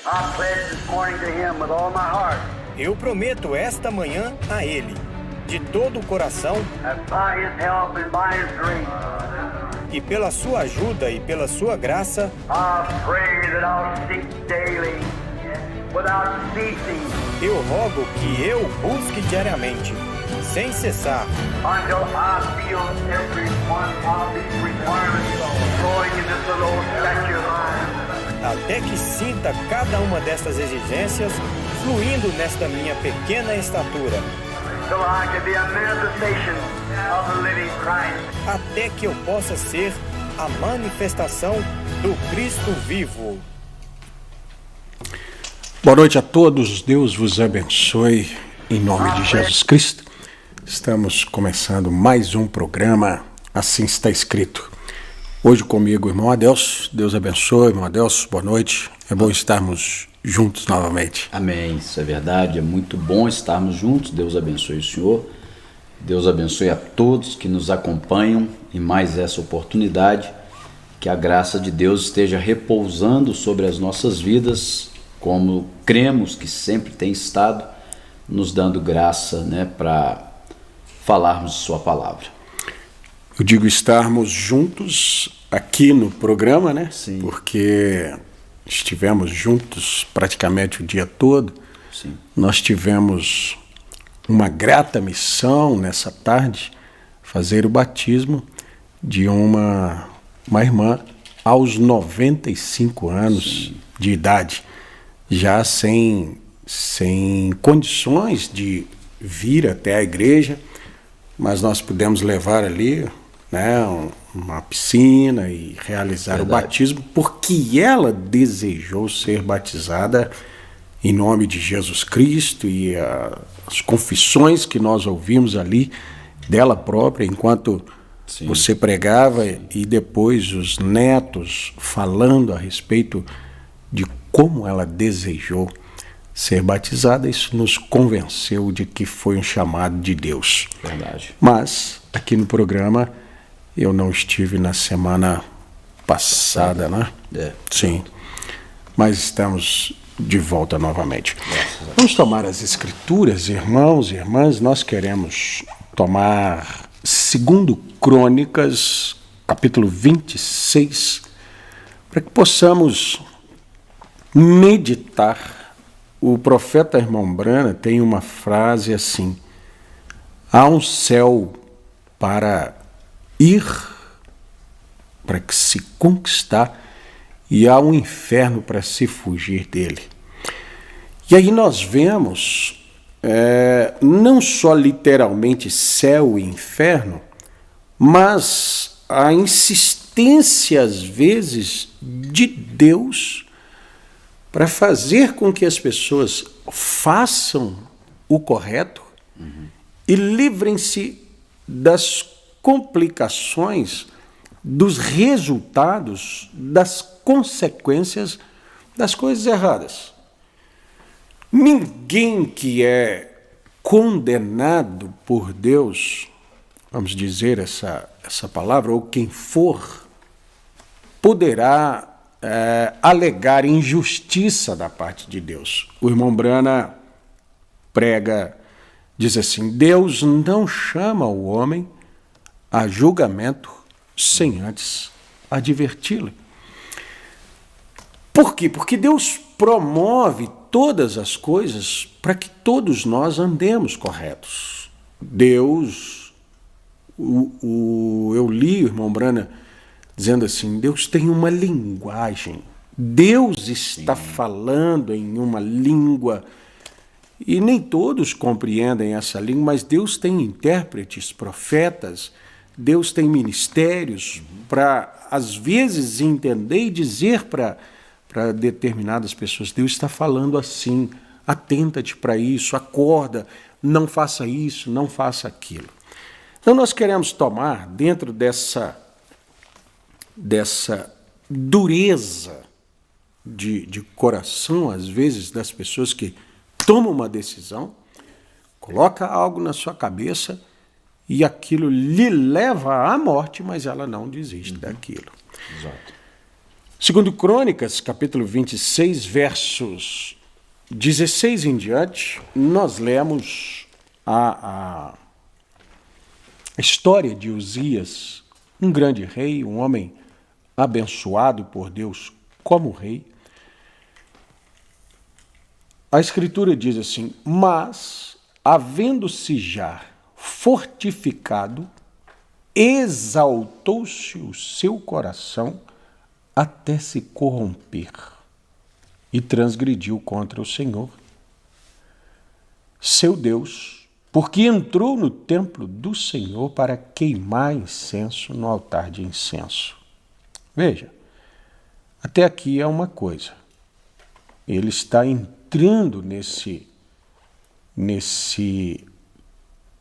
I pledge this morning to him with all my heart Eu prometo esta manhã a Ele, de todo o coração, that by his help and by his grace, que pela sua ajuda e pela sua graça, I pray that I'll seek daily, without ceasing, eu rogo que eu busque diariamente, sem cessar, until I feel every one of these requirements flowing into the Lord's statute. até que sinta cada uma destas exigências fluindo nesta minha pequena estatura, So I can be a manifestation of the living Christ. até que eu possa ser a manifestação do Cristo vivo. Boa noite a todos, Deus vos abençoe em nome de Jesus Cristo. Estamos começando mais um programa, assim está escrito. Hoje comigo, irmão Adelso. Deus abençoe, irmão Adelso, boa noite. É bom estarmos juntos novamente. Amém, isso é verdade, é muito bom estarmos juntos. Deus abençoe o Senhor, Deus abençoe a todos que nos acompanham em mais essa oportunidade. Que a graça de Deus esteja repousando sobre as nossas vidas, como cremos que sempre tem estado, nos dando graça, para falarmos de sua palavra. Eu digo estarmos juntos aqui no programa, né? Sim. Porque estivemos juntos praticamente o dia todo. Sim. Nós tivemos uma grata missão nessa tarde, fazer o batismo de uma irmã aos 95 anos Sim. de idade, já sem condições de vir até a igreja, mas nós pudemos levar ali, uma piscina e realizar Verdade. o batismo, porque ela desejou ser batizada em nome de Jesus Cristo, e as confissões que nós ouvimos ali dela própria enquanto Sim. você pregava, e depois os netos falando a respeito de como ela desejou ser batizada, isso nos convenceu de que foi um chamado de Deus. Verdade. Mas aqui no programa eu não estive na semana passada, né? Sim. Mas estamos de volta novamente. Vamos tomar as escrituras, irmãos e irmãs. Nós queremos tomar 2 Crônicas, capítulo 26, para que possamos meditar. O profeta irmão Brana tem uma frase assim: há um céu para ir, para que se conquistar, e há um inferno para se fugir dele. E aí nós vemos não só literalmente céu e inferno, mas a insistência às vezes de Deus para fazer com que as pessoas façam o correto e livrem-se das complicações, dos resultados, das consequências das coisas erradas. Ninguém que é condenado por Deus, vamos dizer essa palavra, ou quem for, poderá alegar injustiça da parte de Deus. O irmão Brana prega, diz assim: Deus não chama o homem a julgamento sem antes adverti-lo. Por quê? Porque Deus promove todas as coisas para que todos nós andemos corretos. Deus, eu li o irmão Brana dizendo assim: Deus tem uma linguagem, Deus está falando em uma língua, e nem todos compreendem essa língua, mas Deus tem intérpretes, profetas, Deus tem ministérios para, às vezes, entender e dizer para determinadas pessoas: Deus está falando assim, atenta-te para isso, acorda, não faça isso, não faça aquilo. Então nós queremos tomar, dentro dessa dureza de coração, às vezes, das pessoas que tomam uma decisão, coloca algo na sua cabeça e aquilo lhe leva à morte, mas ela não desiste daquilo. Exato. Segundo Crônicas, capítulo 26, versos 16 em diante, nós lemos a história de Uzias, um grande rei, um homem abençoado por Deus como rei. A Escritura diz assim: mas, havendo-se já fortificado, exaltou-se o seu coração até se corromper e transgrediu contra o Senhor, seu Deus, porque entrou no templo do Senhor para queimar incenso no altar de incenso. Veja, até aqui é uma coisa. Ele está entrando nesse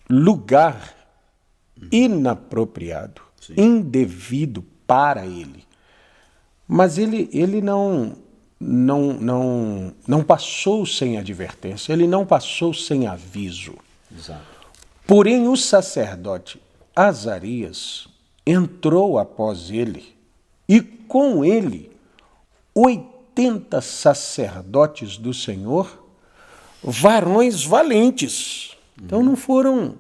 lugar inapropriado, indevido para ele. Mas ele não passou sem advertência, ele não passou sem aviso. Exato. Porém, o sacerdote Azarias entrou após ele, e com ele 80 sacerdotes do Senhor, varões valentes. Então não foram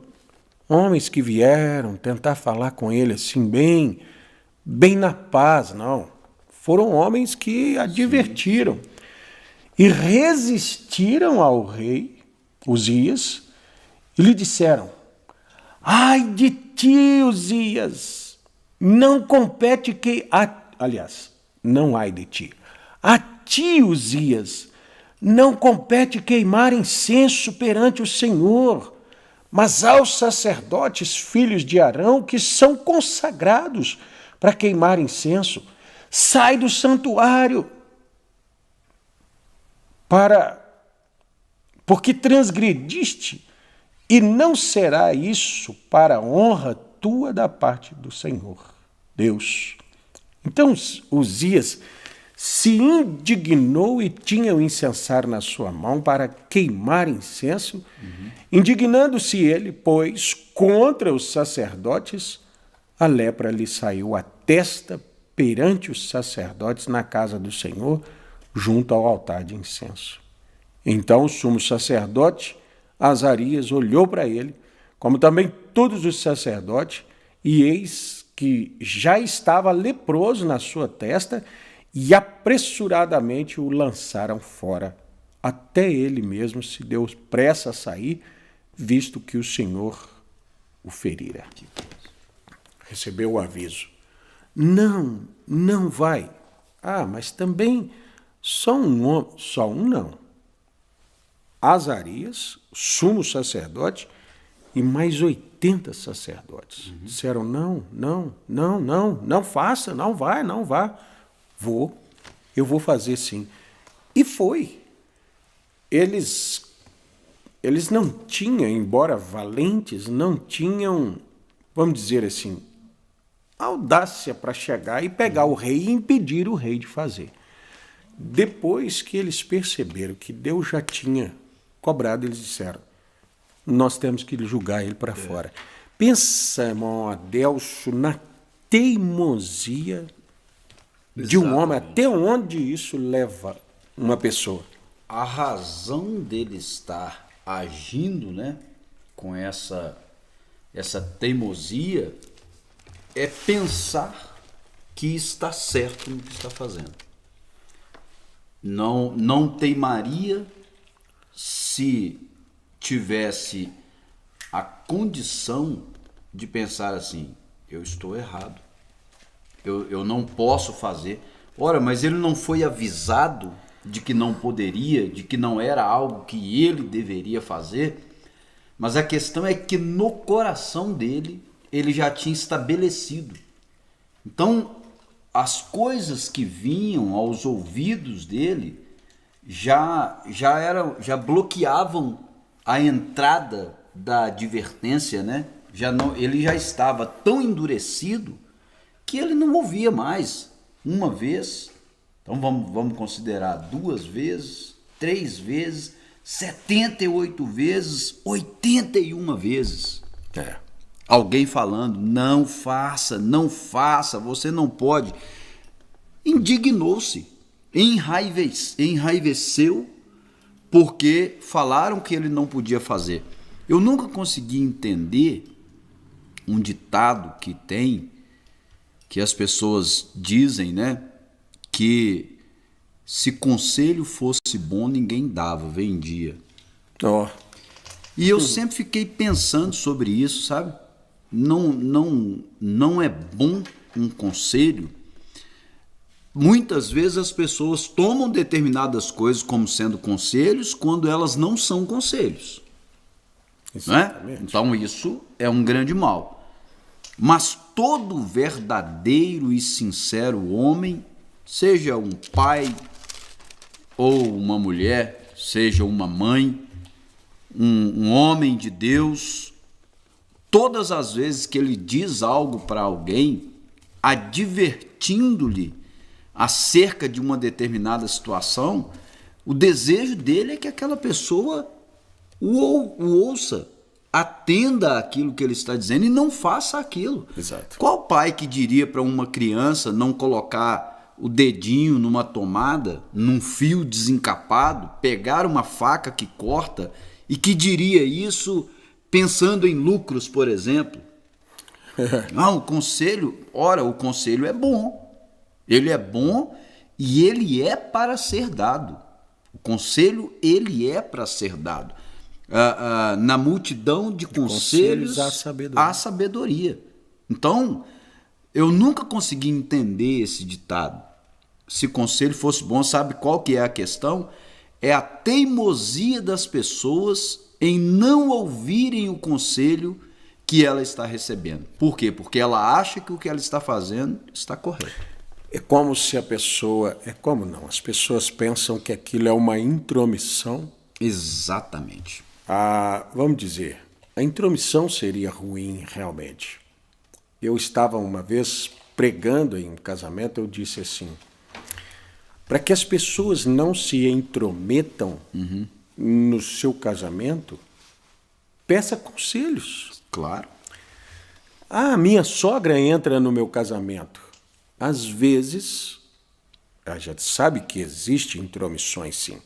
homens que vieram tentar falar com ele assim bem na paz, não. Foram homens que advertiram e resistiram ao rei Uzias e lhe disseram: ai de ti, Uzias, não compete que... Aliás, não ai de ti. A ti, Uzias, não compete queimar incenso perante o Senhor, mas aos sacerdotes, filhos de Arão, que são consagrados para queimar incenso. Sai do santuário, porque transgrediste, e não será isso para a honra tua da parte do Senhor, Deus. Então Uzias se indignou e tinha o incensário na sua mão para queimar incenso, indignando-se ele, pois, contra os sacerdotes, a lepra lhe saiu à testa perante os sacerdotes na casa do Senhor, junto ao altar de incenso. Então o sumo sacerdote Azarias olhou para ele, como também todos os sacerdotes, e eis que já estava leproso na sua testa, e apressuradamente o lançaram fora. Até ele mesmo se deu pressa a sair, visto que o Senhor o ferira. Recebeu o aviso: não vai. Mas também só um não. Azarias, sumo sacerdote, e mais 80 sacerdotes. Disseram: não faça, não vá. Eu vou fazer sim. E foi. Eles não tinham, embora valentes, não tinham, vamos dizer assim, audácia para chegar e pegar o rei e impedir o rei de fazer. Depois que eles perceberam que Deus já tinha cobrado, eles disseram: nós temos que julgar ele para fora. Pensa, irmão Adelso, na teimosia de um homem, até onde isso leva uma pessoa. A razão dele estar agindo, né, com essa teimosia é pensar que está certo no que está fazendo. Não teimaria se tivesse a condição de pensar assim: eu estou errado, eu não posso fazer. Ora, mas ele não foi avisado de que não poderia, de que não era algo que ele deveria fazer. Mas a questão é que no coração dele, ele já tinha estabelecido. Então, as coisas que vinham aos ouvidos dele já bloqueavam a entrada da advertência, né? Ele já estava tão endurecido que ele não ouvia mais. Uma vez, então vamos considerar 2 vezes, 3 vezes, 78 vezes, 81 vezes. Alguém falando: não faça, você não pode. indignou-se, enraiveceu porque falaram que ele não podia fazer. Eu nunca consegui entender um ditado que as pessoas dizem, né? Que se conselho fosse bom, ninguém dava, vendia. Ó, E eu sempre fiquei pensando sobre isso, sabe? Não é bom um conselho. Muitas vezes as pessoas tomam determinadas coisas como sendo conselhos quando elas não são conselhos. Não é? exatamente. Então isso é um grande mal. Mas todo verdadeiro e sincero homem, seja um pai ou uma mulher, seja uma mãe, um homem de Deus, todas as vezes que ele diz algo para alguém, advertindo-lhe acerca de uma determinada situação, o desejo dele é que aquela pessoa o ouça, atenda àquilo que ele está dizendo e não faça aquilo. Exato. Qual pai que diria para uma criança não colocar o dedinho numa tomada, num fio desencapado, pegar uma faca que corta e que diria isso pensando em lucros, por exemplo? Não, o conselho é bom. Ele é bom e ele é para ser dado. O conselho, ele é para ser dado. Na multidão de conselhos há sabedoria. Então, eu nunca consegui entender esse ditado. Se conselho fosse bom, sabe qual que é a questão? É a teimosia das pessoas em não ouvirem o conselho que ela está recebendo. Por quê? Porque ela acha que o que ela está fazendo está correto. É como se a pessoa... É como não? As pessoas pensam que aquilo é uma intromissão. Exatamente. Vamos dizer, a intromissão seria ruim realmente. Eu estava uma vez pregando em um casamento, eu disse assim, para que as pessoas não se intrometam no seu casamento, peça conselhos. Claro. Minha sogra entra no meu casamento. Às vezes, a gente sabe que existe intromissões, sim.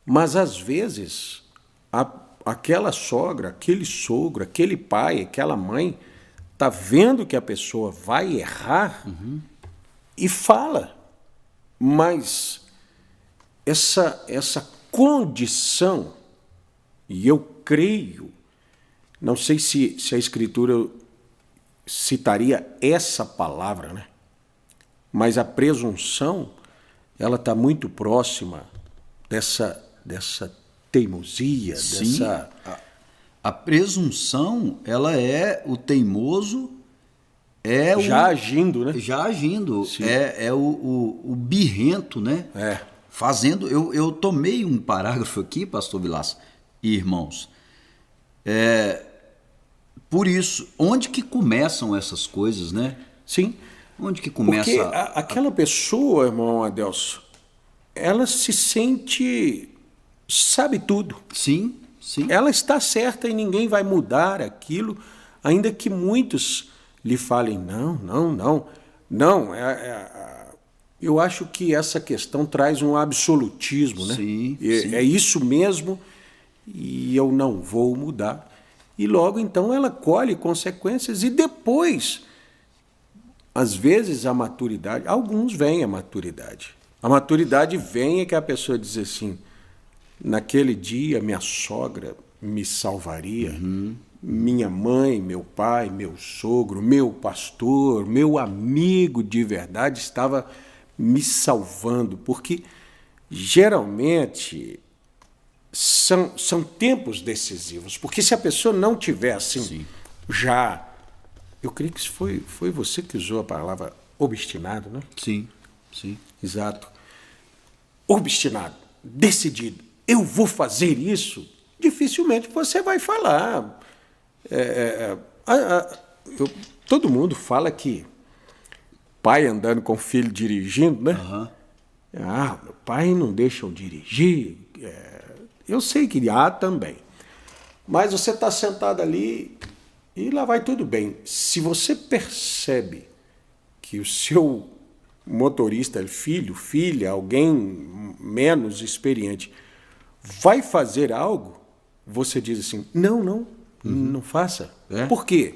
Mas, às vezes, aquela sogra, aquele sogro, aquele pai, aquela mãe, está vendo que a pessoa vai errar e fala. Mas essa condição, e eu creio, não sei se a Escritura citaria essa palavra, né? Mas a presunção, ela está muito próxima dessa teimosia, Sim, dessa... a presunção, ela é o teimoso, já agindo, né? Já agindo, Sim. o birrento, né? Fazendo, eu tomei um parágrafo aqui, pastor Vilas e irmãos, por isso, onde que começam essas coisas, né? Sim. Onde que começa... Porque aquela pessoa, irmão Adelso, ela se sente, sabe tudo. Sim, sim. Ela está certa e ninguém vai mudar aquilo, ainda que muitos lhe falem, não. Eu acho que essa questão traz um absolutismo, né? Sim, sim. É isso mesmo e eu não vou mudar. E logo então ela colhe consequências e depois, às vezes a maturidade, alguns veem a maturidade. A maturidade vem é que a pessoa diz assim, naquele dia minha sogra me salvaria, minha mãe, meu pai, meu sogro, meu pastor, meu amigo de verdade estava me salvando, porque geralmente são tempos decisivos, porque se a pessoa não tiver assim, já, eu creio que foi você que usou a palavra obstinado, né? Sim, sim. Exato. Obstinado, decidido, eu vou fazer isso, dificilmente você vai falar. Todo mundo fala que pai andando com filho dirigindo, né? Meu pai não deixa eu dirigir. Eu sei que há também. Mas você está sentado ali e lá vai tudo bem. Se você percebe que o seu motorista, filho, filha, alguém menos experiente, vai fazer algo, você diz assim, não faça. Por quê?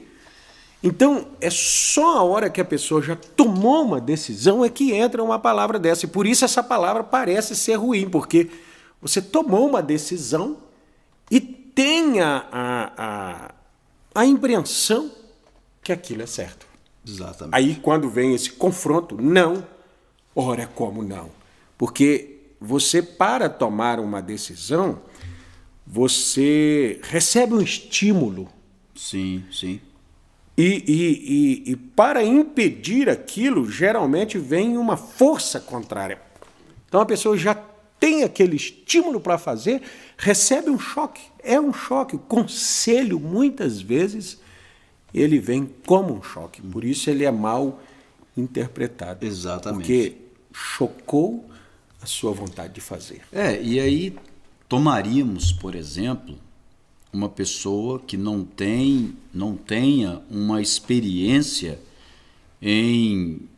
Então, é só a hora que a pessoa já tomou uma decisão é que entra uma palavra dessa. E por isso essa palavra parece ser ruim, porque você tomou uma decisão e tem a impreensão que aquilo é certo. Exatamente. Aí, quando vem esse confronto, não. Ora, como não? Porque você, para tomar uma decisão, você recebe um estímulo. Sim, sim. E para impedir aquilo, geralmente vem uma força contrária. Então a pessoa já tem aquele estímulo para fazer, recebe um choque. É um choque. O conselho, muitas vezes, ele vem como um choque. Por isso ele é mal interpretado. Exatamente. Porque chocou a sua vontade de fazer. E aí tomaríamos, por exemplo, uma pessoa que não tenha uma experiência em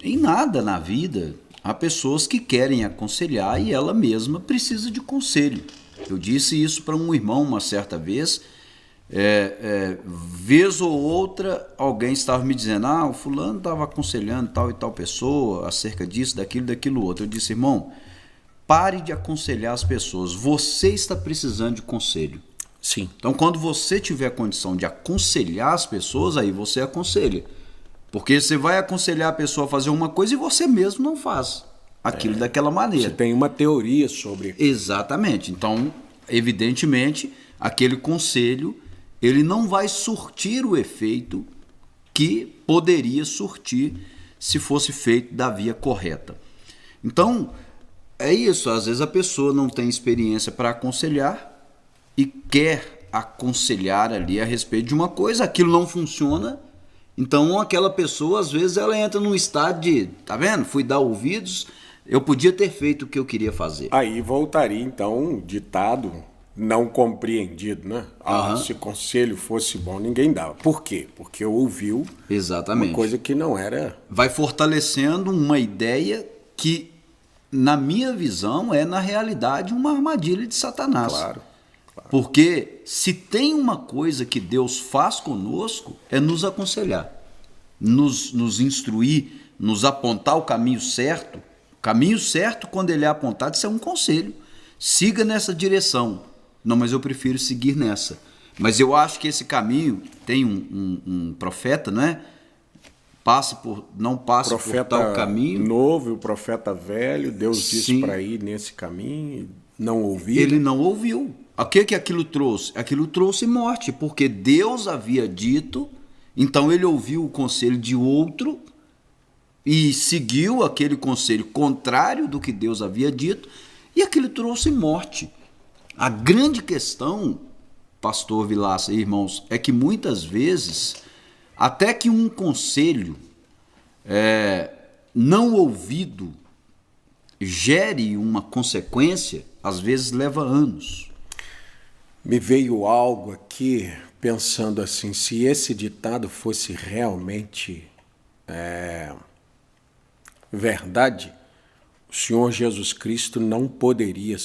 nada na vida. Há pessoas que querem aconselhar e ela mesma precisa de conselho. Eu disse isso para um irmão uma certa vez. Vez ou outra, alguém estava me dizendo, o fulano estava aconselhando tal e tal pessoa acerca disso, daquilo outro. Eu disse, irmão, pare de aconselhar as pessoas. Você está precisando de conselho. Sim. Então, quando você tiver a condição de aconselhar as pessoas, aí você aconselha. Porque você vai aconselhar a pessoa a fazer uma coisa e você mesmo não faz aquilo daquela maneira. Você tem uma teoria sobre... Exatamente. Então, evidentemente, aquele conselho, ele não vai surtir o efeito que poderia surtir se fosse feito da via correta. Então, é isso. Às vezes a pessoa não tem experiência para aconselhar e quer aconselhar ali a respeito de uma coisa, aquilo não funciona, então aquela pessoa, às vezes, ela entra num estado de, tá vendo? Fui dar ouvidos, eu podia ter feito o que eu queria fazer. Aí voltaria, então, um ditado não compreendido, né? Se o conselho fosse bom, ninguém dava. Por quê? Porque ouviu Exatamente. uma coisa que não era... Vai fortalecendo uma ideia que, na minha visão, é, na realidade, uma armadilha de Satanás. Claro. Porque se tem uma coisa que Deus faz conosco, é nos aconselhar, nos instruir, nos apontar o caminho certo. O caminho certo, quando ele é apontado, isso é um conselho. Siga nessa direção. Não, mas eu prefiro seguir nessa. Mas eu acho que esse caminho, tem um profeta, né? Não passe por tal caminho. Novo e o profeta velho, Deus disse para ir nesse caminho, não ouviu. Ele não ouviu. O que aquilo trouxe? Aquilo trouxe morte, porque Deus havia dito, então ele ouviu o conselho de outro e seguiu aquele conselho contrário do que Deus havia dito, e aquilo trouxe morte. A grande questão, pastor Vilaça e irmãos, é que muitas vezes, até que um conselho não ouvido gere uma consequência, às vezes leva anos. Me veio algo aqui pensando assim, se esse ditado fosse realmente verdade, o Senhor Jesus Cristo não poderia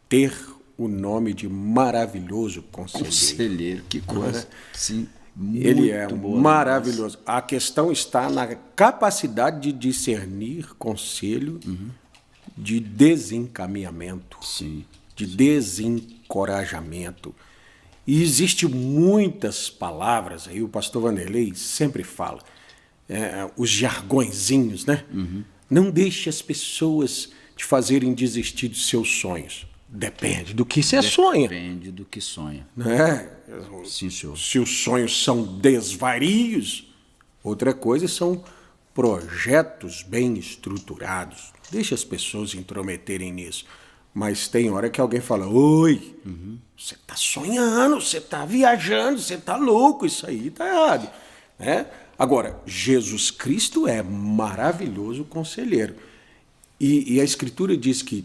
ter o nome de maravilhoso conselheiro. Conselheiro, que coisa. Sim, muito Ele é boa, maravilhoso. A questão está na capacidade de discernir conselho de desencaminhamento. Sim. De desencorajamento. E existem muitas palavras, aí o pastor Vanderlei sempre fala, os jargõezinhos, né? Não deixe as pessoas te fazerem desistir dos seus sonhos. Depende do que você sonha. Depende do que sonha. Né? Sim, senhor. Se os sonhos são desvarios, outra coisa são projetos bem estruturados. Deixa as pessoas intrometerem nisso. Mas tem hora que alguém fala, oi, você está sonhando, você está viajando, você está louco, isso aí está errado. Né? Agora, Jesus Cristo é maravilhoso conselheiro. E a Escritura diz que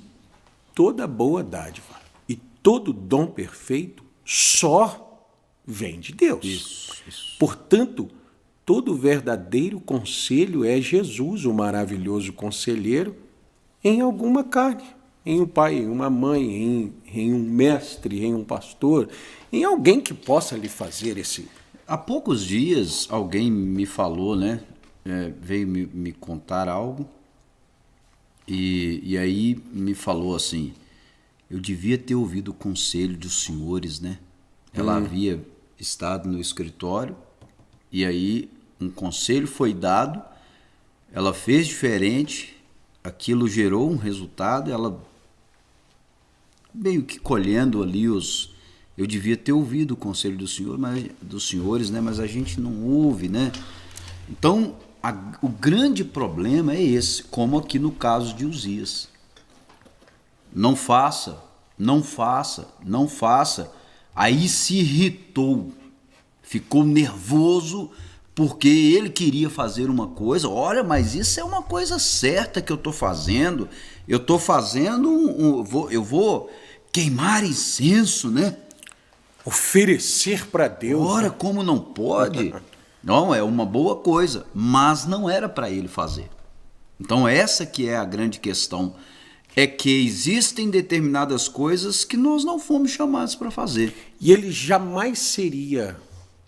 toda boa dádiva e todo dom perfeito só vem de Deus. Isso. Portanto, todo verdadeiro conselho é Jesus, o maravilhoso conselheiro, em alguma carne, em um pai, em uma mãe, em um mestre, em um pastor, em alguém que possa lhe fazer esse... Há poucos dias alguém me falou, né? Veio me contar algo e aí me falou assim, eu devia ter ouvido o conselho dos senhores, né? Ela havia estado no escritório e aí um conselho foi dado, ela fez diferente, aquilo gerou um resultado, ela meio que colhendo ali eu devia ter ouvido o conselho dos senhores, né? Mas a gente não ouve, né? Então, o grande problema é esse, como aqui no caso de Uzias. Não faça, não faça, não faça. Aí se irritou, ficou nervoso porque ele queria fazer uma coisa. Olha, mas isso é uma coisa certa que eu estou fazendo. Eu estou fazendo eu vou queimar incenso, né? Oferecer para Deus. Ora, como não pode? Não, é uma boa coisa, mas não era para ele fazer. Então essa que é a grande questão, é que existem determinadas coisas que nós não fomos chamados para fazer. E ele jamais seria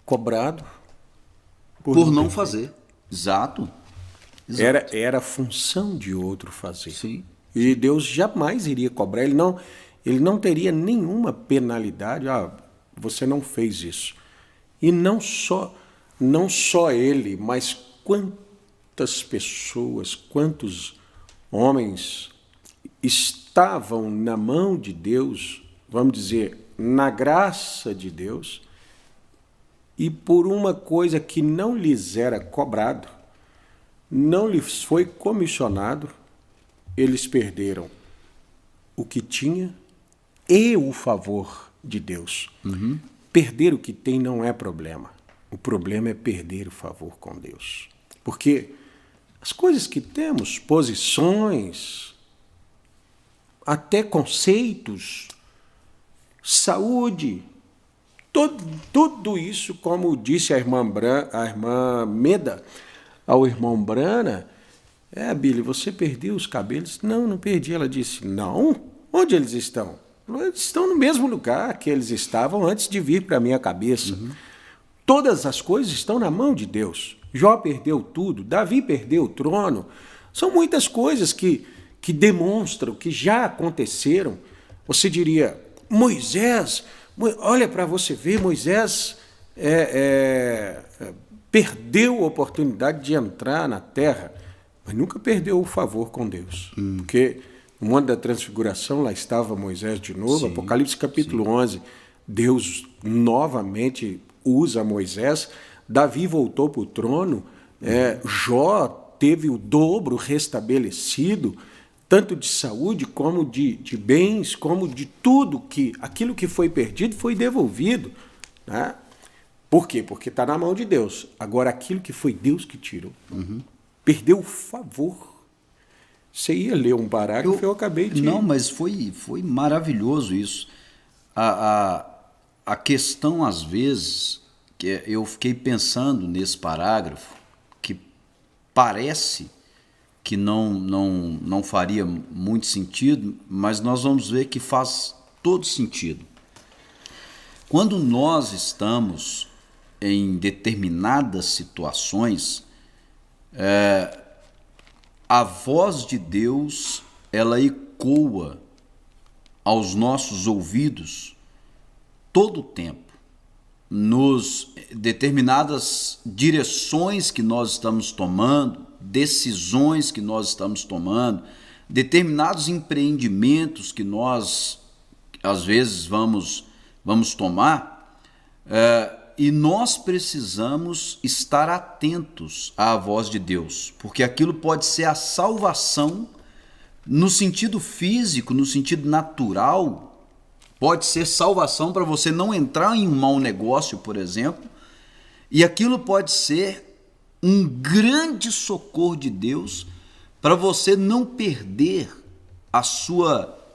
cobrado por não fazer. Exato. Era função de outro fazer. Sim. E Deus jamais iria cobrar. Ele não teria nenhuma penalidade. Você não fez isso. E não só ele, mas quantas pessoas, quantos homens estavam na mão de Deus, vamos dizer, na graça de Deus, e por uma coisa que não lhes era cobrado, não lhes foi comissionado, eles perderam o que tinha e o favor de Deus. Perder o que tem não é problema. O problema é perder o favor com Deus. Porque as coisas que temos, posições, até conceitos, saúde, tudo isso, como disse a irmã Meda ao irmão Brana, Billy, você perdeu os cabelos? Não perdi. Ela disse, não? Onde eles estão? Eles estão no mesmo lugar que eles estavam antes de vir para a minha cabeça. Todas as coisas estão na mão de Deus. Jó perdeu tudo, Davi perdeu o trono. São muitas coisas que demonstram que já aconteceram. Você diria, Moisés, olha para você ver, Moisés perdeu a oportunidade de entrar na terra, mas nunca perdeu o favor com Deus. Porque no Monte da Transfiguração, lá estava Moisés de novo, sim, Apocalipse capítulo 11, Deus novamente usa Moisés, Davi voltou para o trono, Jó teve o dobro restabelecido, tanto de saúde como de bens, como de tudo, aquilo que foi perdido foi devolvido. Né? Por quê? Porque está na mão de Deus. Agora, aquilo que foi Deus que tirou, perdeu o favor. Você ia ler um parágrafo, eu acabei de... Não, mas foi maravilhoso isso. A questão, às vezes, que eu fiquei pensando nesse parágrafo, que parece que não faria muito sentido, mas nós vamos ver que faz todo sentido. Quando nós estamos em determinadas situações, a voz de Deus, ela ecoa aos nossos ouvidos todo o tempo, nos determinadas direções que nós estamos tomando, decisões que nós estamos tomando, determinados empreendimentos que nós, às vezes, vamos tomar, e nós precisamos estar atentos à voz de Deus, porque aquilo pode ser a salvação no sentido físico, no sentido natural, pode ser salvação para você não entrar em um mau negócio, por exemplo, e aquilo pode ser um grande socorro de Deus para você não perder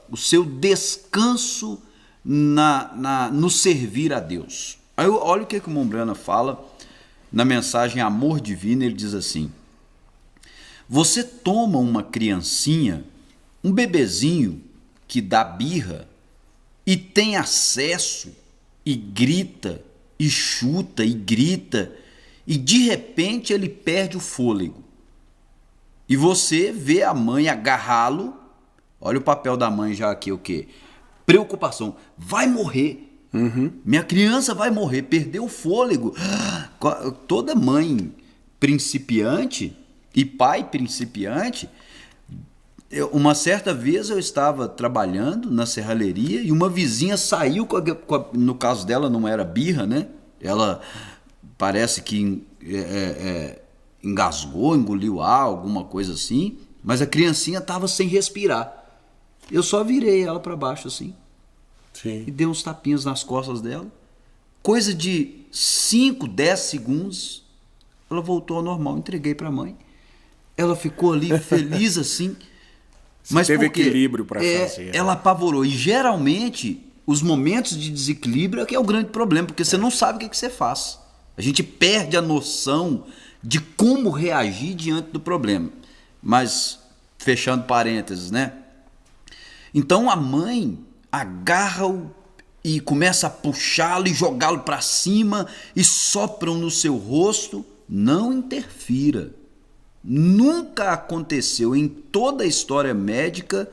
o seu descanso no servir a Deus. Aí olha o que o Mombrana fala na mensagem Amor Divino, ele diz assim: você toma uma criancinha, um bebezinho que dá birra e tem acesso e grita e chuta e grita e de repente ele perde o fôlego. E você vê a mãe agarrá-lo. Olha o papel da mãe já aqui, o quê? Preocupação. Vai morrer. Minha criança vai morrer. Perdeu o fôlego. Toda mãe principiante e pai principiante. Uma certa vez eu estava trabalhando na serralheria e uma vizinha saiu, no caso dela não era birra, né? Ela parece que engasgou, engoliu ar, alguma coisa assim, mas a criancinha estava sem respirar. Eu só virei ela para baixo assim. Sim. E dei uns tapinhas nas costas dela. Coisa de 5, 10 segundos, ela voltou ao normal. Entreguei para a mãe. Ela ficou ali feliz assim. Mas teve por quê? equilíbrio para fazer. Ela apavorou. E geralmente, os momentos de desequilíbrio é que é o grande problema, porque você não sabe o que você faz. A gente perde a noção de como reagir diante do problema. Mas, fechando parênteses, né? Então a mãe agarra-o e começa a puxá-lo e jogá-lo para cima e sopram no seu rosto. Não interfira. Nunca aconteceu em toda a história médica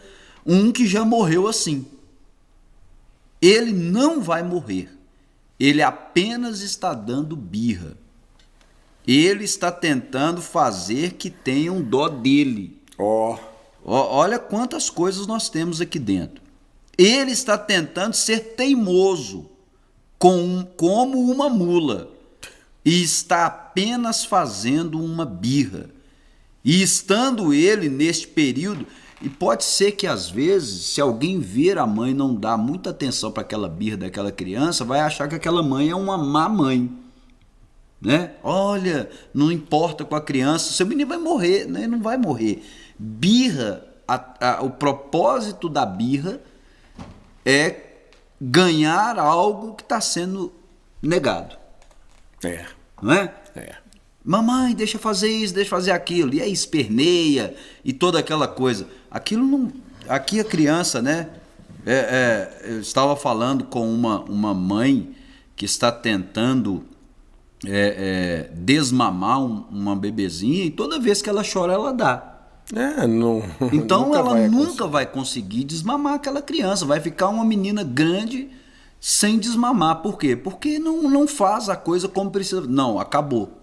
um que já morreu assim. Ele não vai morrer. Ele apenas está dando birra. Ele está tentando fazer que tenham dó dele. Olha quantas coisas nós temos aqui dentro. Ele está tentando ser teimoso, como uma mula, e está apenas fazendo uma birra. E estando ele neste período, e pode ser que às vezes, se alguém ver a mãe não dar muita atenção para aquela birra daquela criança, vai achar que aquela mãe é uma má mãe. Né? Olha, não importa com a criança, seu menino vai morrer, né? Não vai morrer. Birra, o propósito da birra é ganhar algo que está sendo negado. Não é? Mamãe, deixa eu fazer isso, deixa eu fazer aquilo. E aí esperneia e toda aquela coisa. Aquilo não. Aqui a criança, né? Eu estava falando com uma mãe que está tentando desmamar uma bebezinha e toda vez que ela chora, ela dá. Então ela nunca vai conseguir desmamar aquela criança. Vai ficar uma menina grande sem desmamar. Por quê? Porque não faz a coisa como precisa. Não, acabou.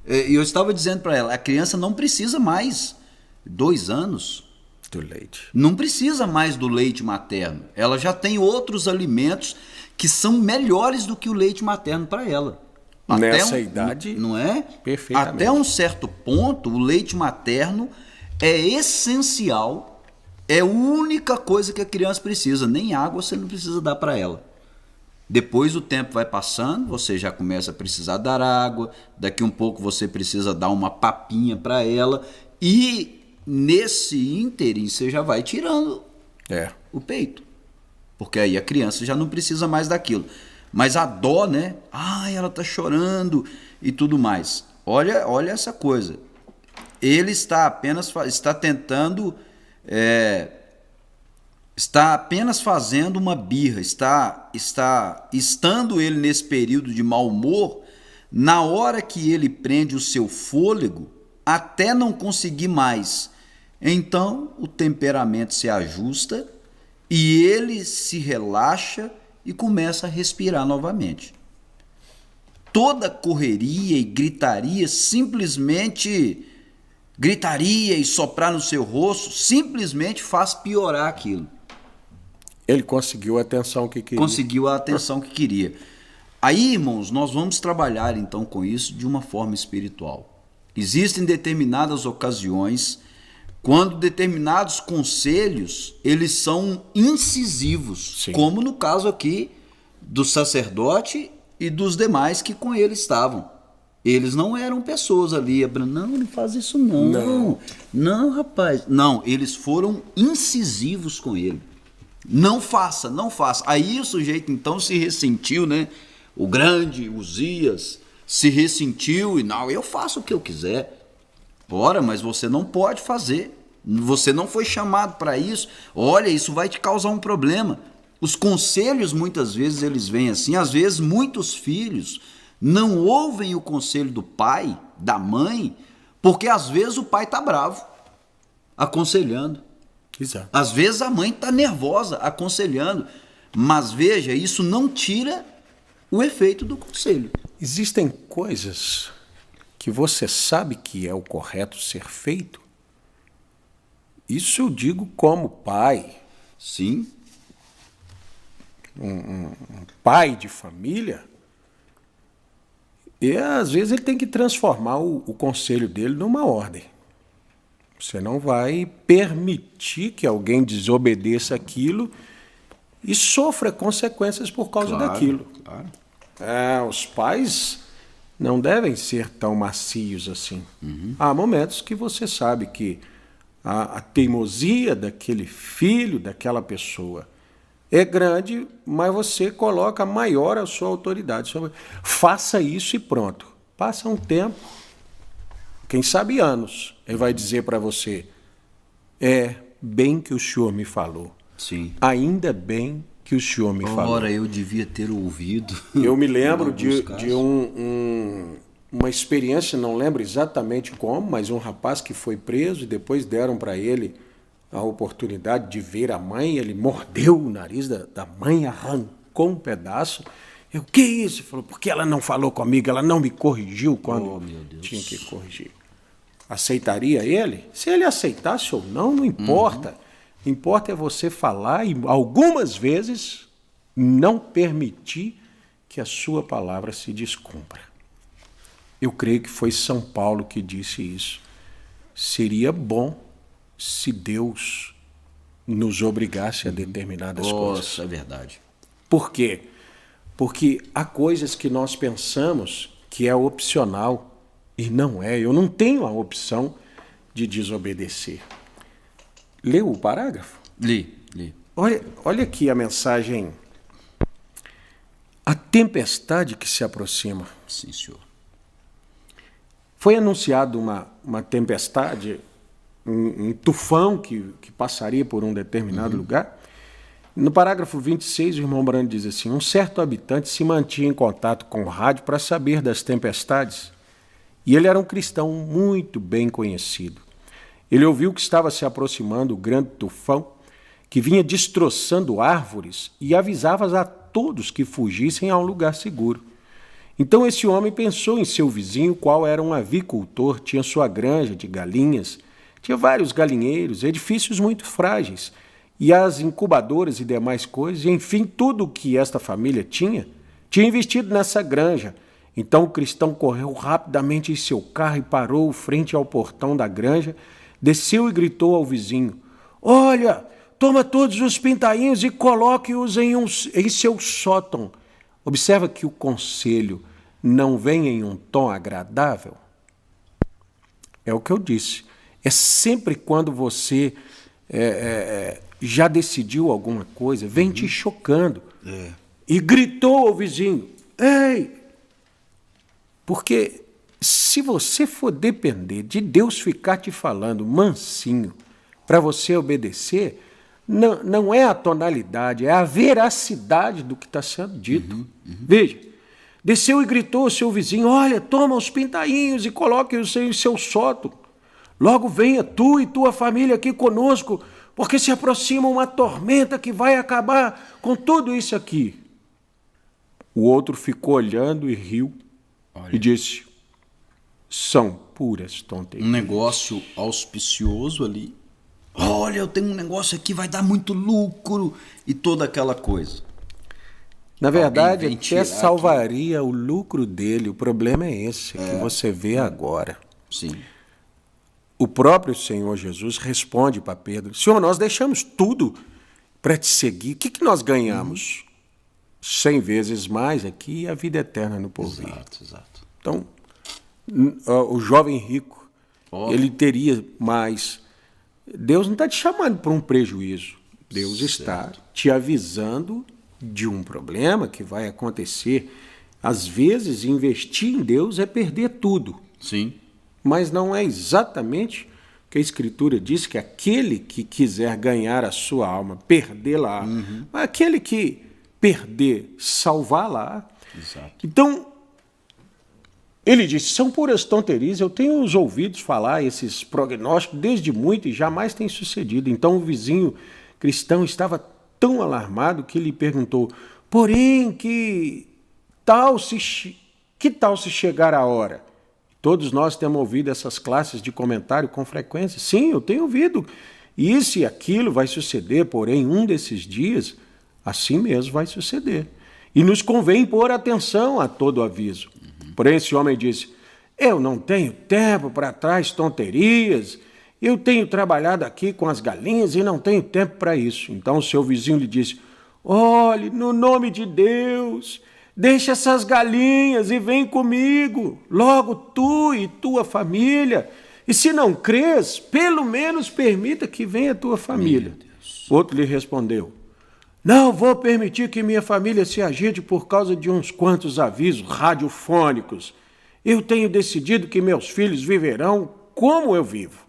E eu estava dizendo para ela, a criança não precisa mais 2 anos do leite. Não precisa mais do leite materno. Ela já tem outros alimentos que são melhores do que o leite materno para ela. Nessa idade, não é? Perfeitamente. Até um certo ponto, o leite materno é essencial, é a única coisa que a criança precisa. Nem água você não precisa dar para ela. Depois o tempo vai passando, você já começa a precisar dar água, daqui um pouco você precisa dar uma papinha para ela e nesse ínterim você já vai tirando o peito. Porque aí a criança já não precisa mais daquilo. Mas a dó, né? Ela tá chorando e tudo mais. Olha essa coisa. Ele está tentando... está apenas fazendo uma birra, estando ele nesse período de mau humor, na hora que ele prende o seu fôlego, até não conseguir mais. Então, o temperamento se ajusta e ele se relaxa e começa a respirar novamente. Toda correria e gritaria e soprar no seu rosto, simplesmente faz piorar aquilo. Ele conseguiu a atenção que queria. Aí, irmãos, nós vamos trabalhar então com isso de uma forma espiritual. Existem determinadas ocasiões quando determinados conselhos eles são incisivos, Sim. Como no caso aqui do sacerdote e dos demais que com ele estavam. Eles não eram pessoas ali, não faz isso não, rapaz. Não, eles foram incisivos com ele. Não faça, não faça. Aí o sujeito então se ressentiu, né? O grande Uzias se ressentiu e não, eu faço o que eu quiser. Ora, mas você não pode fazer. Você não foi chamado para isso. Olha, isso vai te causar um problema. Os conselhos muitas vezes eles vêm assim. Às vezes muitos filhos não ouvem o conselho do pai, da mãe, porque às vezes o pai está bravo, aconselhando. Exato. Às vezes a mãe está nervosa, aconselhando. Mas veja, isso não tira o efeito do conselho. Existem coisas que você sabe que é o correto ser feito. Isso eu digo como pai. Sim. Um pai de família. E às vezes ele tem que transformar o conselho dele numa ordem. Você não vai permitir que alguém desobedeça aquilo e sofra consequências por causa daquilo. Claro. Os pais não devem ser tão macios assim. Há momentos que você sabe que a teimosia daquele filho, daquela pessoa, é grande, mas você coloca maior a sua autoridade. Faça isso e pronto. Passa um tempo, quem sabe anos, ele vai dizer para você, bem que o senhor me falou. Sim. Ainda bem que o senhor me falou. Ora, eu devia ter ouvido. Eu me lembro de casos. uma experiência, não lembro exatamente como, mas um rapaz que foi preso e depois deram para ele a oportunidade de ver a mãe, ele mordeu o nariz da mãe, arrancou um pedaço. Eu, que isso? Ele falou, porque ela não falou comigo, ela não me corrigiu quando tinha que corrigir. Aceitaria ele? Se ele aceitasse ou não, não importa. Importa é você falar e algumas vezes não permitir que a sua palavra se descumpra. Eu creio que foi São Paulo que disse isso. Seria bom se Deus nos obrigasse a determinadas coisas. Nossa, é verdade. Por quê? Porque há coisas que nós pensamos que é opcional e não é. Eu não tenho a opção de desobedecer. Leu o parágrafo? Li. Olha aqui a mensagem. A tempestade que se aproxima. Sim, senhor. Foi anunciado uma tempestade, um tufão que passaria por um determinado lugar. No parágrafo 26, o irmão Brando diz assim, um certo habitante se mantinha em contato com o rádio para saber das tempestades. E ele era um cristão muito bem conhecido. Ele ouviu que estava se aproximando o grande tufão, que vinha destroçando árvores e avisava a todos que fugissem a um lugar seguro. Então esse homem pensou em seu vizinho, qual era um avicultor, tinha sua granja de galinhas, tinha vários galinheiros, edifícios muito frágeis, e as incubadoras e demais coisas, e, enfim, tudo o que esta família tinha investido nessa granja. Então o cristão correu rapidamente em seu carro e parou frente ao portão da granja, desceu e gritou ao vizinho, olha, toma todos os pintainhos e coloque-os em seu sótão. Observa que o conselho não vem em um tom agradável. É o que eu disse. É sempre quando você já decidiu alguma coisa, vem te chocando. E gritou ao vizinho, ei! Porque se você for depender de Deus ficar te falando mansinho para você obedecer, não é a tonalidade, é a veracidade do que está sendo dito. Veja, desceu e gritou ao seu vizinho, olha, toma os pintainhos e coloque-os em seu sótão. Logo venha tu e tua família aqui conosco, porque se aproxima uma tormenta que vai acabar com tudo isso aqui. O outro ficou olhando e riu e disse, são puras tonterias. Um negócio auspicioso ali. Olha, eu tenho um negócio aqui, vai dar muito lucro e toda aquela coisa. Na verdade, até salvaria o lucro dele. O problema é esse, que você vê agora. Sim. O próprio Senhor Jesus responde para Pedro, Senhor, nós deixamos tudo para te seguir. O que nós ganhamos? 100 vezes mais aqui e a vida eterna no porvir. Exato. Então, o jovem rico, ele teria mais. Deus não está te chamando para um prejuízo. Deus está te avisando de um problema que vai acontecer. Às vezes, investir em Deus é perder tudo. Sim. Mas não é exatamente o que a Escritura diz, que aquele que quiser ganhar a sua alma, perdê-la. Mas aquele que perder, salvá-la. Exato. Então, ele diz, são puras tonterias, eu tenho os ouvidos falar esses prognósticos desde muito e jamais tem sucedido. Então o vizinho cristão estava tão alarmado que ele perguntou, porém, que tal se chegar a hora? Todos nós temos ouvido essas classes de comentário com frequência. Sim, eu tenho ouvido. Isso e aquilo vai suceder, porém, um desses dias, assim mesmo vai suceder. E nos convém pôr atenção a todo aviso. Porém, esse homem disse, eu não tenho tempo para tais tonterias, eu tenho trabalhado aqui com as galinhas e não tenho tempo para isso. Então o seu vizinho lhe disse, olhe, no nome de Deus, deixa essas galinhas e vem comigo, logo tu e tua família. E se não crês, pelo menos permita que venha a tua família. Outro lhe respondeu, não vou permitir que minha família se agite por causa de uns quantos avisos radiofônicos. Eu tenho decidido que meus filhos viverão como eu vivo.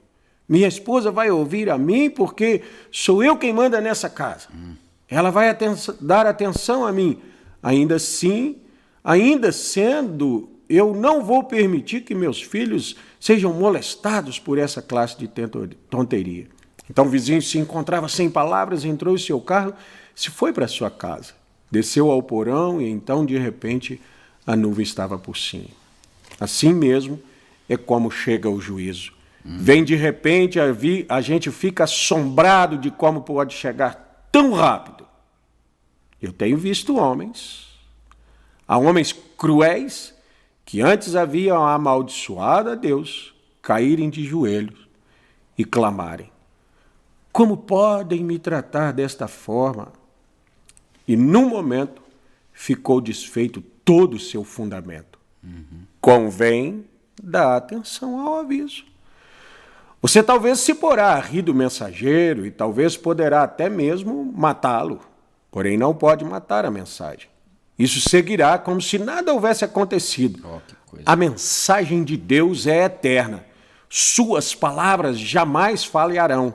Minha esposa vai ouvir a mim porque sou eu quem manda nessa casa. Ela vai dar atenção a mim. Ainda assim, ainda sendo, eu não vou permitir que meus filhos sejam molestados por essa classe de tonteria. Então o vizinho se encontrava sem palavras, entrou em seu carro, se foi para sua casa, desceu ao porão e então, de repente, a nuvem estava por cima. Assim mesmo é como chega o juízo. Vem de repente, a gente fica assombrado de como pode chegar tão rápido. Eu tenho visto há homens cruéis que antes haviam amaldiçoado a Deus, caírem de joelhos e clamarem, como podem me tratar desta forma? E, num momento, ficou desfeito todo o seu fundamento. Convém dar atenção ao aviso. Você talvez se porá a rir do mensageiro e talvez poderá até mesmo matá-lo, porém não pode matar a mensagem. Isso seguirá como se nada houvesse acontecido. Que coisa. A mensagem de Deus é eterna. Suas palavras jamais falharão.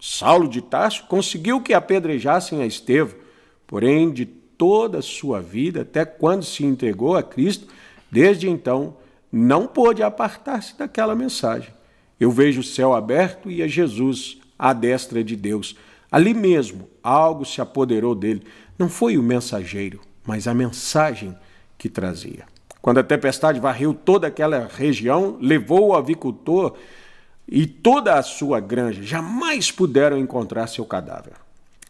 Saulo de Tarso conseguiu que apedrejassem a Estevão, porém, de toda a sua vida, até quando se entregou a Cristo, desde então, não pôde apartar-se daquela mensagem. Eu vejo o céu aberto e a Jesus à destra de Deus. Ali mesmo, algo se apoderou dele. Não foi o mensageiro, mas a mensagem que trazia. Quando a tempestade varreu toda aquela região, levou o avicultor e toda a sua granja. Jamais puderam encontrar seu cadáver.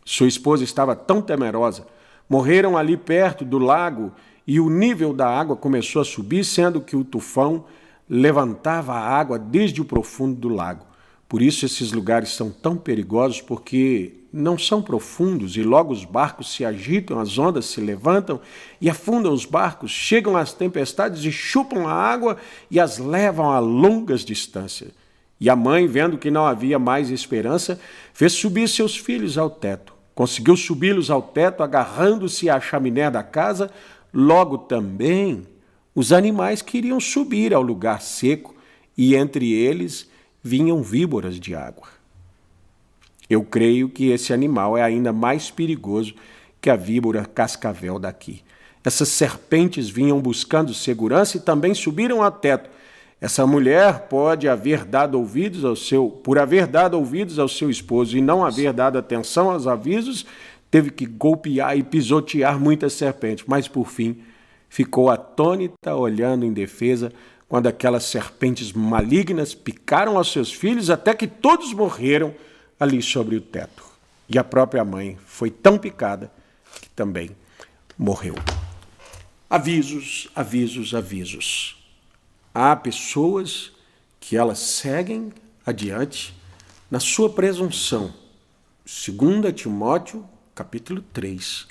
Sua esposa estava tão temerosa. Morreram ali perto do lago e o nível da água começou a subir, sendo que o tufão levantava a água desde o profundo do lago. Por isso esses lugares são tão perigosos, porque não são profundos e logo os barcos se agitam, as ondas se levantam e afundam os barcos, chegam às tempestades e chupam a água e as levam a longas distâncias. E a mãe, vendo que não havia mais esperança, fez subir seus filhos ao teto. Conseguiu subi-los ao teto, agarrando-se à chaminé da casa. Logo também os animais queriam subir ao lugar seco e entre eles vinham víboras de água. Eu creio que esse animal é ainda mais perigoso que a víbora cascavel daqui. Essas serpentes vinham buscando segurança e também subiram ao teto. Essa mulher pode haver dado ouvidos por haver dado ouvidos ao seu esposo e não haver dado atenção aos avisos, teve que golpear e pisotear muitas serpentes, mas por fim ficou atônita olhando em defesa quando aquelas serpentes malignas picaram aos seus filhos até que todos morreram ali sobre o teto. E a própria mãe foi tão picada que também morreu. Avisos, avisos, avisos. Há pessoas que elas seguem adiante na sua presunção. 2 Timóteo, capítulo 3,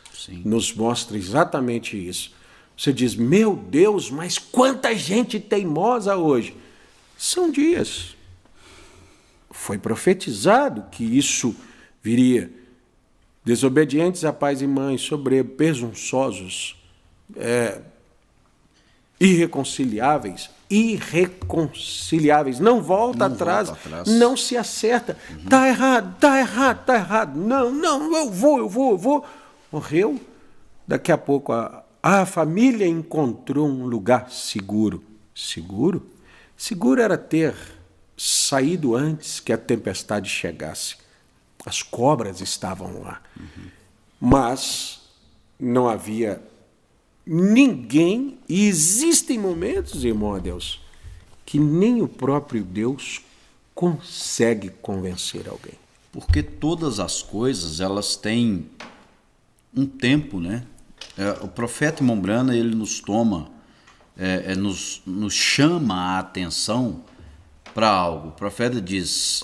nos mostra exatamente isso. Você diz, meu Deus, mas quanta gente teimosa hoje. São dias. Foi profetizado que isso viria. Desobedientes a pais e mães, presunçosos, irreconciliáveis, irreconciliáveis. Não volta atrás, não se acerta. Tá errado, tá errado, tá errado. Não, eu vou. Morreu. Daqui a pouco a família encontrou um lugar seguro. Seguro? Seguro era ter saído antes que a tempestade chegasse. As cobras estavam lá. Mas não havia ninguém, e existem momentos, irmão a Deus, que nem o próprio Deus consegue convencer alguém. Porque todas as coisas, elas têm um tempo, né? O profeta Mombrana, ele nos toma, nos chama a atenção para algo. O profeta diz,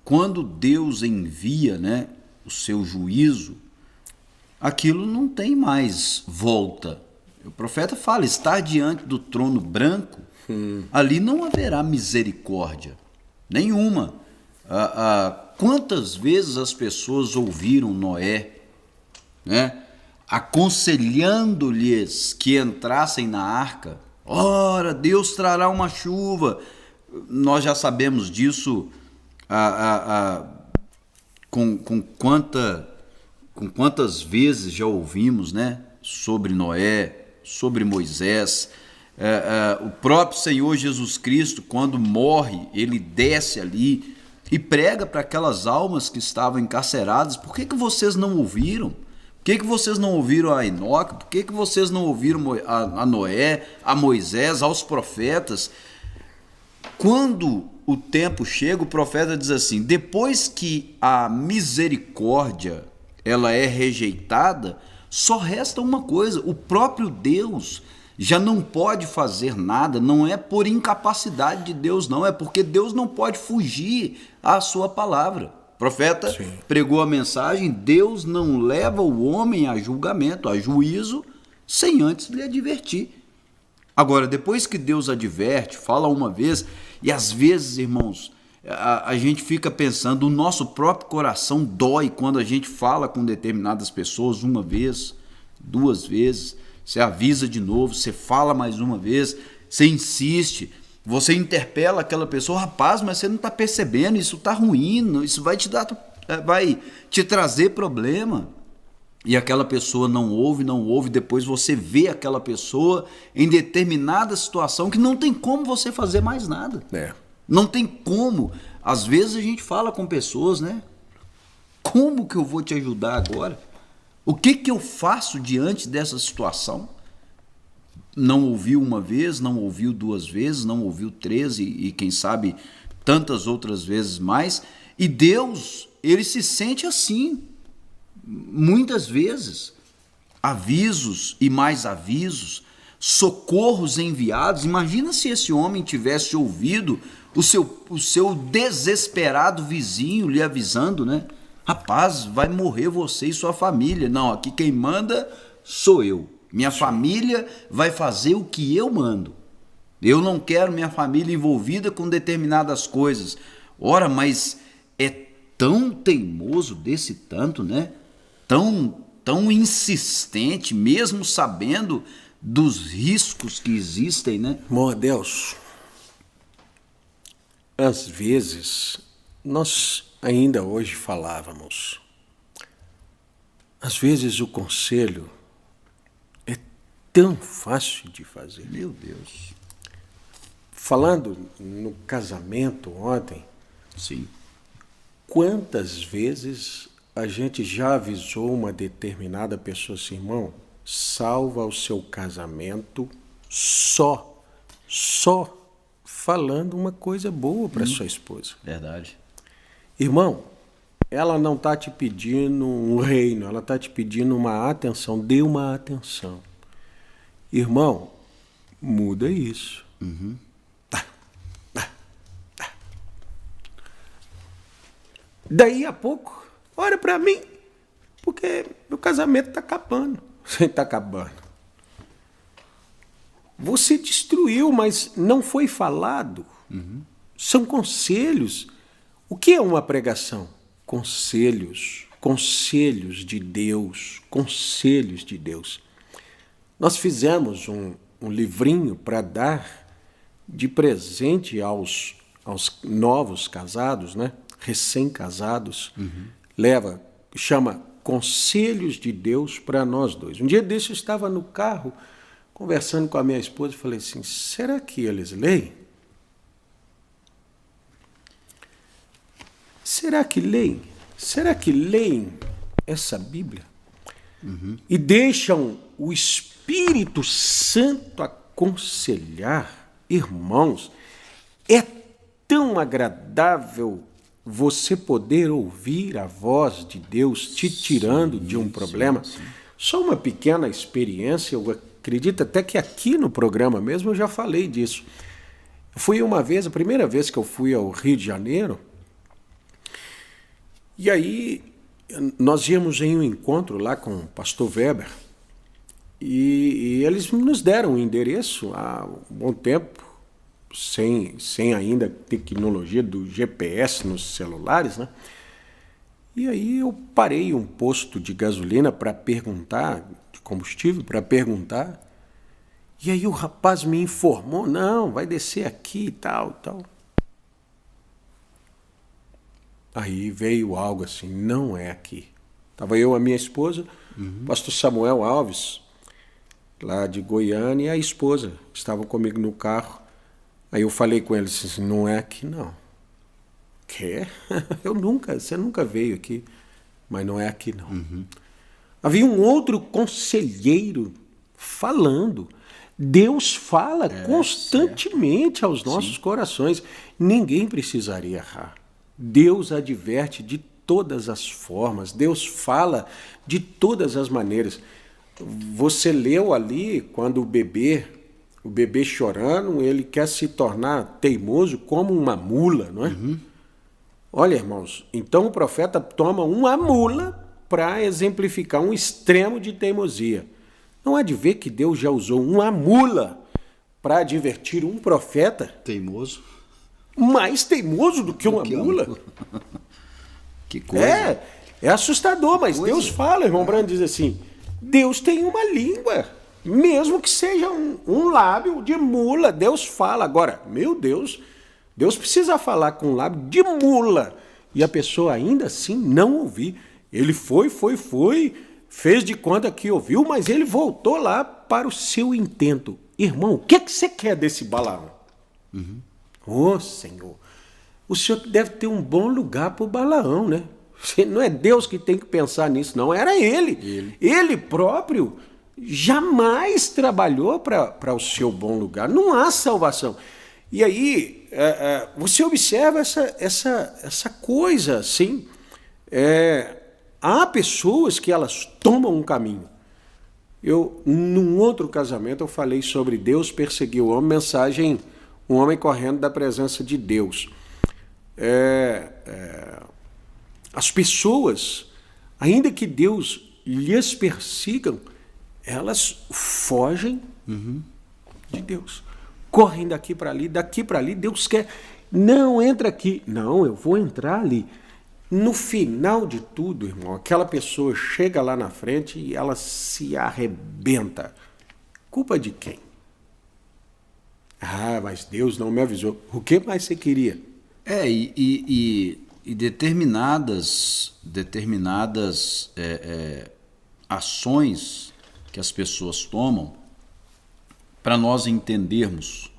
quando Deus envia, né, o seu juízo, aquilo não tem mais volta. O profeta fala, estar diante do trono branco, ali não haverá misericórdia nenhuma. Quantas vezes as pessoas ouviram Noé, né, aconselhando-lhes que entrassem na arca? Ora, Deus trará uma chuva. Nós já sabemos disso com quantas vezes já ouvimos, né, sobre Noé, sobre Moisés. O próprio Senhor Jesus Cristo, quando morre, ele desce ali e prega para aquelas almas que estavam encarceradas. Por que vocês não ouviram? Por que vocês não ouviram a Enoque? Por que vocês não ouviram a Noé, a Moisés, aos profetas? Quando o tempo chega, o profeta diz assim, depois que a misericórdia ela é rejeitada, só resta uma coisa, o próprio Deus já não pode fazer nada, não é por incapacidade de Deus, não, é porque Deus não pode fugir à sua palavra. O profeta pregou a mensagem, Deus não leva o homem a julgamento, a juízo, sem antes lhe advertir. Agora, depois que Deus adverte, fala uma vez, e às vezes, irmãos, a gente fica pensando, o nosso próprio coração dói quando a gente fala com determinadas pessoas uma vez, duas vezes, você avisa de novo, você fala mais uma vez, você insiste, você interpela aquela pessoa, rapaz, mas você não está percebendo, isso está ruim, isso vai te trazer problema. E aquela pessoa não ouve, depois você vê aquela pessoa em determinada situação que não tem como você fazer mais nada. Não tem como. Às vezes a gente fala com pessoas, né? Como que eu vou te ajudar agora? O que eu faço diante dessa situação? Não ouviu uma vez, não ouviu duas vezes, não ouviu 13 e quem sabe tantas outras vezes mais. E Deus, ele se sente assim. Muitas vezes, avisos e mais avisos, socorros enviados. Imagina se esse homem tivesse ouvido o seu desesperado vizinho lhe avisando, né? Rapaz, vai morrer você e sua família. Não, aqui quem manda sou eu. Minha família vai fazer o que eu mando. Eu não quero minha família envolvida com determinadas coisas. Ora, mas é tão teimoso desse tanto, né? Tão insistente, mesmo sabendo dos riscos que existem, né? Meu Deus, às vezes, nós ainda hoje falávamos, às vezes o conselho é tão fácil de fazer. Meu Deus. Falando no casamento ontem, sim, quantas vezes a gente já avisou uma determinada pessoa assim, irmão, salva o seu casamento só falando uma coisa boa para sua esposa. Verdade. Irmão, ela não está te pedindo um reino, ela está te pedindo uma atenção, dê uma atenção. Irmão, muda isso. Daí a pouco, olha para mim, porque meu casamento está acabando. Você está acabando. Você destruiu, mas não foi falado. São conselhos. O que é uma pregação? Conselhos. Conselhos de Deus. Conselhos de Deus. Nós fizemos um livrinho para dar de presente aos novos casados, né? Recém-casados. Chama Conselhos de Deus para Nós Dois. Um dia desse eu estava no carro conversando com a minha esposa e falei assim, será que eles leem? Será que leem? Será que leem essa Bíblia? E deixam o Espírito Santo aconselhar? Irmãos, é tão agradável você poder ouvir a voz de Deus te tirando de um problema. Sim. Só uma pequena experiência, eu acredito até que aqui no programa mesmo eu já falei disso. Fui uma vez, a primeira vez que eu fui ao Rio de Janeiro, e aí nós íamos em um encontro lá com o pastor Weber, e eles nos deram um endereço há um bom tempo, sem ainda tecnologia do GPS nos celulares, né? E aí eu parei um posto de gasolina para perguntar, de combustível, para perguntar, e aí o rapaz me informou, não, vai descer aqui e tal. Aí veio algo assim, não é aqui. Estava eu, a minha esposa, o pastor Samuel Alves, lá de Goiânia, e a esposa estavam comigo no carro. Aí eu falei com eles assim, não é aqui não. Quê? Você nunca veio aqui, mas não é aqui não. Havia um outro conselheiro falando. Deus fala constantemente aos nossos corações. Ninguém precisaria errar. Deus adverte de todas as formas. Deus fala de todas as maneiras. Você leu ali quando o bebê chorando, ele quer se tornar teimoso como uma mula, não é? Olha, irmãos, então o profeta toma uma mula para exemplificar um extremo de teimosia. Não há de ver que Deus já usou uma mula para advertir um profeta? Teimoso. Mais teimoso do que uma mula? Que coisa. É assustador, mas Deus fala, irmão Brando diz assim, Deus tem uma língua, mesmo que seja um lábio de mula, Deus fala. Agora, meu Deus precisa falar com um lábio de mula e a pessoa ainda assim não ouvir. Ele foi, fez de conta que ouviu, mas ele voltou lá para o seu intento. Irmão, o que você quer desse Balaão? Ô, Senhor, o Senhor deve ter um bom lugar para o Balaão, né? Não é Deus que tem que pensar nisso, não. Era ele. Ele próprio jamais trabalhou para o seu bom lugar. Não há salvação. E aí, você observa essa coisa, assim. Há pessoas que elas tomam um caminho. Num outro casamento, eu falei sobre Deus perseguiu o homem, mensagem, um homem correndo da presença de Deus. As pessoas, ainda que Deus lhes persigam, elas fogem de Deus. Correm daqui para ali, Deus quer. Não, entra aqui. Não, eu vou entrar ali. No final de tudo, irmão, aquela pessoa chega lá na frente e ela se arrebenta. Culpa de quem? Ah, mas Deus não me avisou. O que mais você queria? E determinadas ações que as pessoas tomam, para nós entendermos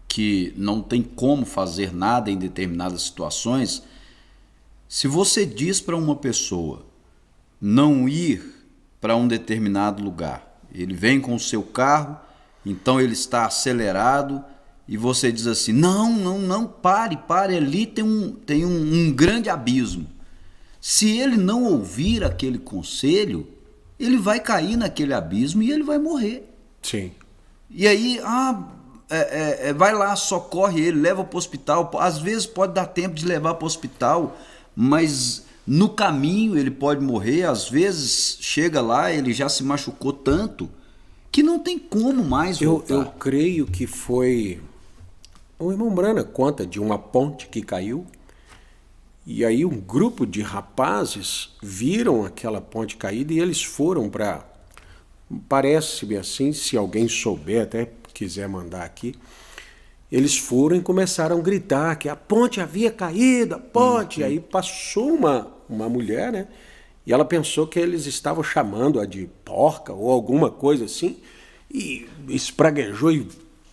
que não tem como fazer nada em determinadas situações, se você diz para uma pessoa não ir para um determinado lugar, ele vem com o seu carro, então ele está acelerado, e você diz assim, não, pare, ali tem um grande abismo. Se ele não ouvir aquele conselho, ele vai cair naquele abismo e ele vai morrer. Sim. E aí, vai lá, socorre ele, leva para o hospital. Às vezes pode dar tempo de levar para o hospital, mas no caminho ele pode morrer. Às vezes chega lá, ele já se machucou tanto que não tem como mais voltar. Eu creio que foi... O irmão Brana conta de uma ponte que caiu, e aí um grupo de rapazes viram aquela ponte caída e eles foram para Parece-me assim, se alguém souber, até quiser mandar aqui, eles foram e começaram a gritar que a ponte havia caído, a ponte. Aí passou uma mulher, né? E ela pensou que eles estavam chamando-a de porca ou alguma coisa assim, e espraguejou e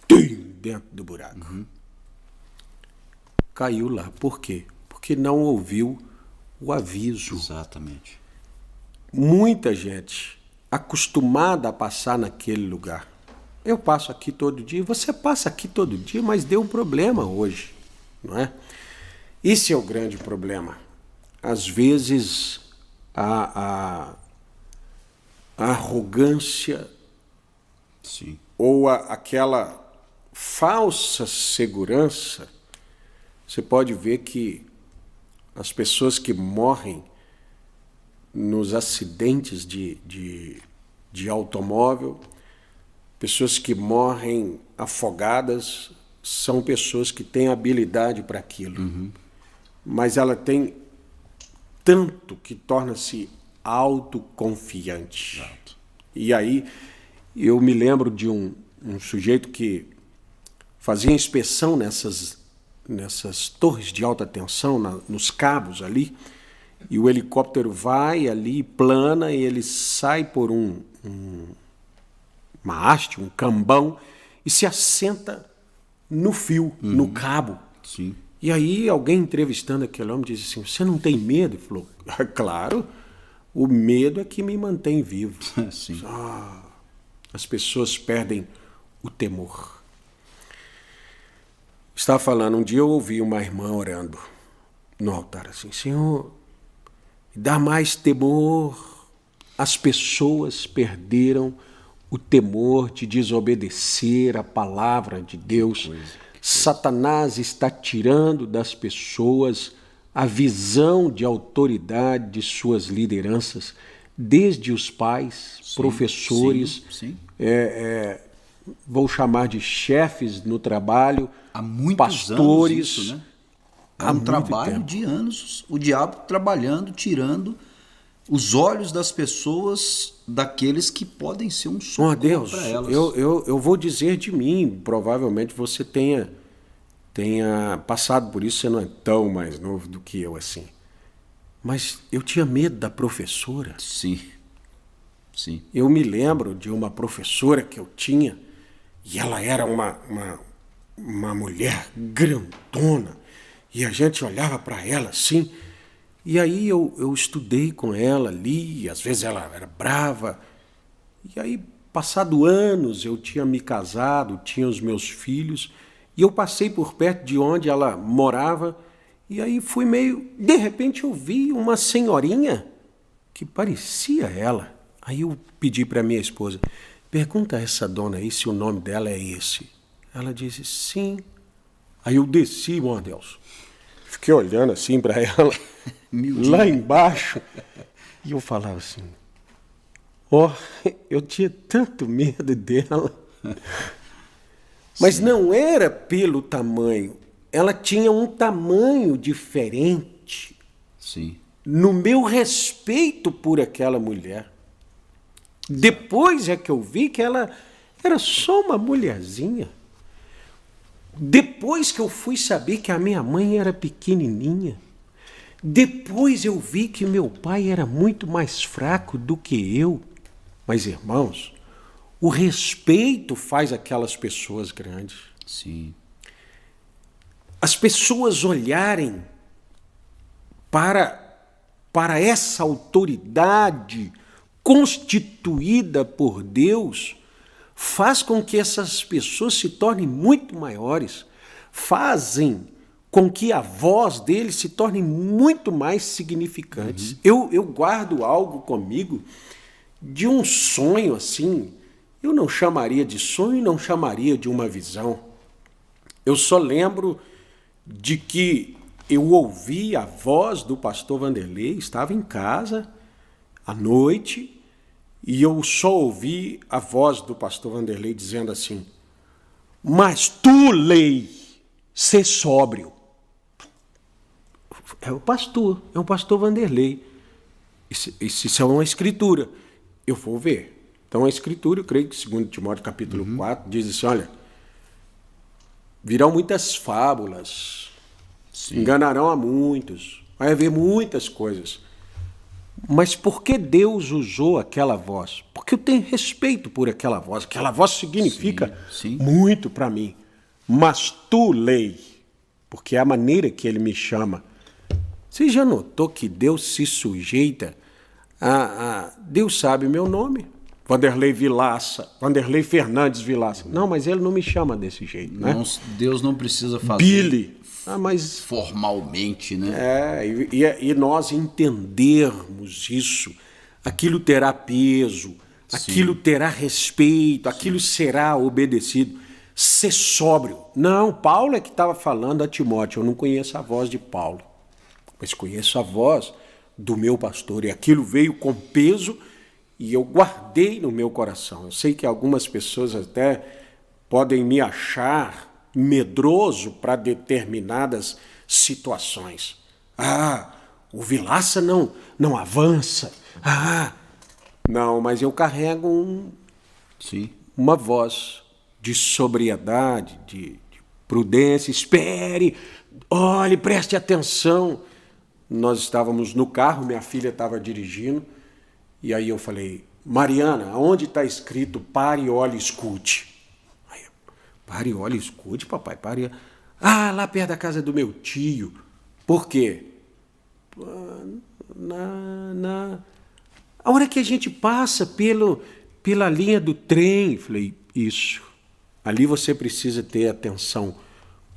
dentro do buraco. Caiu lá. Por quê? Porque não ouviu o aviso. Exatamente. Muita gente acostumada a passar naquele lugar. Eu passo aqui todo dia, você passa aqui todo dia, mas deu um problema hoje, não é? Esse é o grande problema. Às vezes, a arrogância Sim. ou aquela falsa segurança, você pode ver que as pessoas que morrem nos acidentes de automóvel, pessoas que morrem afogadas, são pessoas que têm habilidade para aquilo. Mas ela tem tanto que torna-se autoconfiante. Exato. E aí eu me lembro de um sujeito que fazia inspeção nessas torres de alta tensão, nos cabos ali, e o helicóptero vai ali, plana, e ele sai por uma haste, um cambão, e se assenta no fio, no cabo. Sim. E aí alguém entrevistando aquele homem disse assim, você não tem medo? Ele falou, claro, o medo é que me mantém vivo. Sim. As pessoas perdem o temor. Estava falando, um dia eu ouvi uma irmã orando no altar assim, Senhor, dá mais temor. As pessoas perderam o temor de desobedecer a palavra de Deus. Satanás está tirando das pessoas a visão de autoridade de suas lideranças, desde os pais, professores, vou chamar de chefes no trabalho, há muitos pastores. Anos isso, né? É Há um muito trabalho tempo. de anos, o diabo trabalhando, tirando os olhos das pessoas daqueles que podem ser um socorro Deus, para elas. eu vou dizer de mim, provavelmente você tenha passado por isso, você não é tão mais novo do que eu assim. Mas eu tinha medo da professora. Sim, sim. Eu me lembro de uma professora que eu tinha, e ela era uma mulher grandona, e a gente olhava para ela assim, e aí eu estudei com ela ali, e às vezes ela era brava, e aí, passado anos, eu tinha me casado, tinha os meus filhos, e eu passei por perto de onde ela morava, e aí fui de repente eu vi uma senhorinha que parecia ela. Aí eu pedi para minha esposa, pergunta a essa dona aí se o nome dela é esse. Ela disse, sim. Aí eu desci, meu Deus. Fiquei olhando assim para ela, lá embaixo, e eu falava assim, eu tinha tanto medo dela. Mas não era pelo tamanho, ela tinha um tamanho diferente. Sim. No meu respeito por aquela mulher. Depois é que eu vi que ela era só uma mulherzinha. Depois que eu fui saber que a minha mãe era pequenininha. Depois eu vi que meu pai era muito mais fraco do que eu. Mas, irmãos, o respeito faz aquelas pessoas grandes. Sim. As pessoas olharem para essa autoridade constituída por Deus, faz com que essas pessoas se tornem muito maiores, fazem com que a voz deles se torne muito mais significantes. Eu guardo algo comigo de um sonho assim, eu não chamaria de sonho, não chamaria de uma visão. Eu só lembro de que eu ouvi a voz do pastor Vanderlei, estava em casa à noite, e eu só ouvi a voz do pastor Vanderlei dizendo assim, mas tu, Lei, ser sóbrio. É o pastor Vanderlei. Isso é uma escritura. Eu vou ver. Então a Escritura, eu creio que 2 Timóteo capítulo 4, diz assim, olha, virão muitas fábulas, enganarão a muitos, vai haver muitas coisas. Mas por que Deus usou aquela voz? Porque eu tenho respeito por aquela voz. Aquela voz significa muito para mim. Mas tu, lei, porque é a maneira que ele me chama. Você já notou que Deus se sujeita a Deus sabe meu nome? Vanderlei Vilaça, Vanderlei Fernandes Vilaça. Não, mas ele não me chama desse jeito, né? Deus não precisa fazer Billy. Mas formalmente, né? E nós entendermos isso, aquilo terá peso, aquilo terá respeito, aquilo será obedecido. Ser sóbrio. Não, Paulo é que estava falando a Timóteo, eu não conheço a voz de Paulo, mas conheço a voz do meu pastor, e aquilo veio com peso e eu guardei no meu coração. Eu sei que algumas pessoas até podem me achar medroso para determinadas situações. O Vilaça não avança. Não, mas eu carrego uma voz de sobriedade, de prudência. Espere, olhe, preste atenção. Nós estávamos no carro, minha filha estava dirigindo, e aí eu falei, Mariana, onde está escrito pare, olhe, escute? Pare, olhe, escute, papai, pare. Lá perto da casa do meu tio. Por quê? A hora que a gente passa pela linha do trem, falei, isso. Ali você precisa ter atenção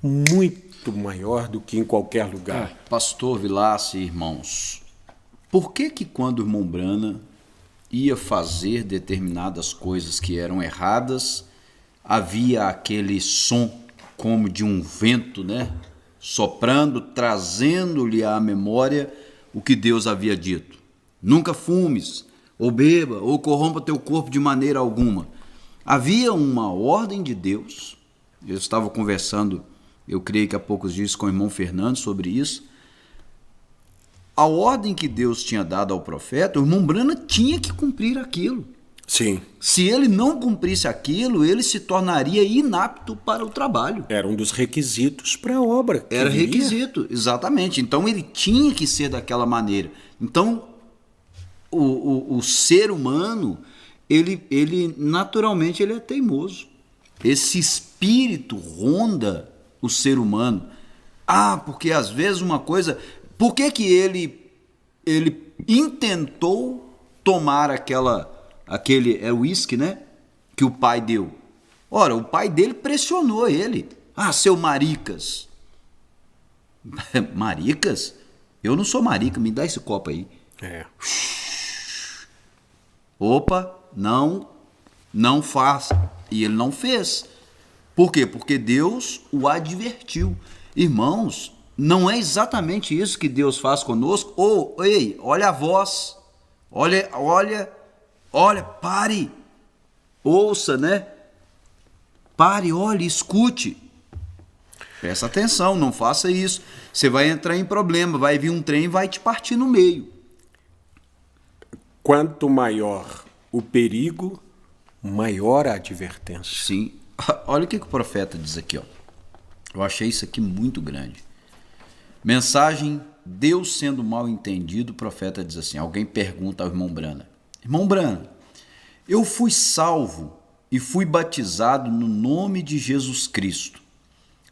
muito maior do que em qualquer lugar. Pastor Vilaça e irmãos, por que quando o irmão Brana ia fazer determinadas coisas que eram erradas, havia aquele som como de um vento, né? Soprando, trazendo-lhe à memória o que Deus havia dito. Nunca fumes, ou beba, ou corrompa teu corpo de maneira alguma. Havia uma ordem de Deus. Eu estava conversando, eu creio que há poucos dias, com o irmão Fernando sobre isso. A ordem que Deus tinha dado ao profeta, o irmão Brana tinha que cumprir aquilo. Sim. Se ele não cumprisse aquilo, ele se tornaria inapto para o trabalho. Era um dos requisitos para a obra. Era requisito, exatamente. Então ele tinha que ser daquela maneira. Então o ser humano, ele naturalmente ele é teimoso. Esse espírito ronda o ser humano. Porque às vezes uma coisa... Por que ele intentou tomar aquele uísque, né? Que o pai deu. Ora, o pai dele pressionou ele. Seu maricas. Maricas? Eu não sou marica, me dá esse copo aí. Opa, não faça. E ele não fez. Por quê? Porque Deus o advertiu. Irmãos, não é exatamente isso que Deus faz conosco? Ei, olha a voz. Olha, pare. Ouça, né? Pare, olhe, escute. Presta atenção, não faça isso. Você vai entrar em problema, vai vir um trem e vai te partir no meio. Quanto maior o perigo, maior a advertência. Sim. Olha o que o profeta diz aqui, ó. Eu achei isso aqui muito grande. Mensagem, Deus sendo mal entendido, o profeta diz assim, alguém pergunta ao irmão Brana, irmão Brana, eu fui salvo e fui batizado no nome de Jesus Cristo,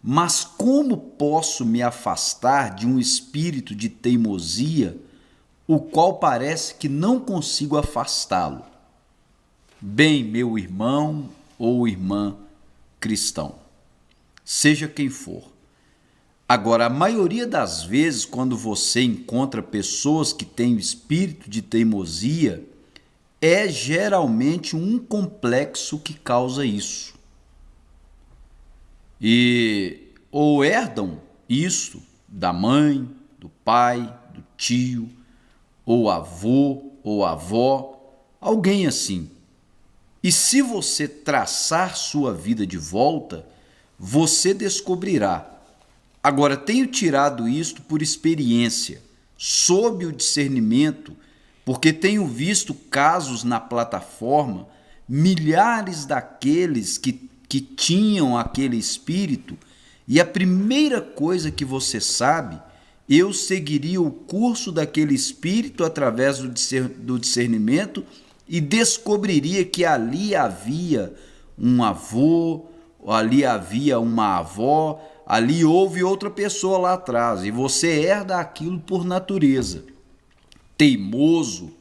mas como posso me afastar de um espírito de teimosia, o qual parece que não consigo afastá-lo? Bem, meu irmão ou irmã cristão, seja quem for. Agora, a maioria das vezes, quando você encontra pessoas que têm o espírito de teimosia, é geralmente um complexo que causa isso. Ou herdam isso da mãe, do pai, do tio, ou avô, ou avó, alguém assim. E se você traçar sua vida de volta, você descobrirá. Agora, tenho tirado isto por experiência, sob o discernimento, porque tenho visto casos na plataforma milhares daqueles que tinham aquele espírito, e a primeira coisa que você sabe, eu seguiria o curso daquele espírito através do discernimento e descobriria que ali havia um avô, ali havia uma avó, ali houve outra pessoa lá atrás, e você herda aquilo por natureza. Teimoso,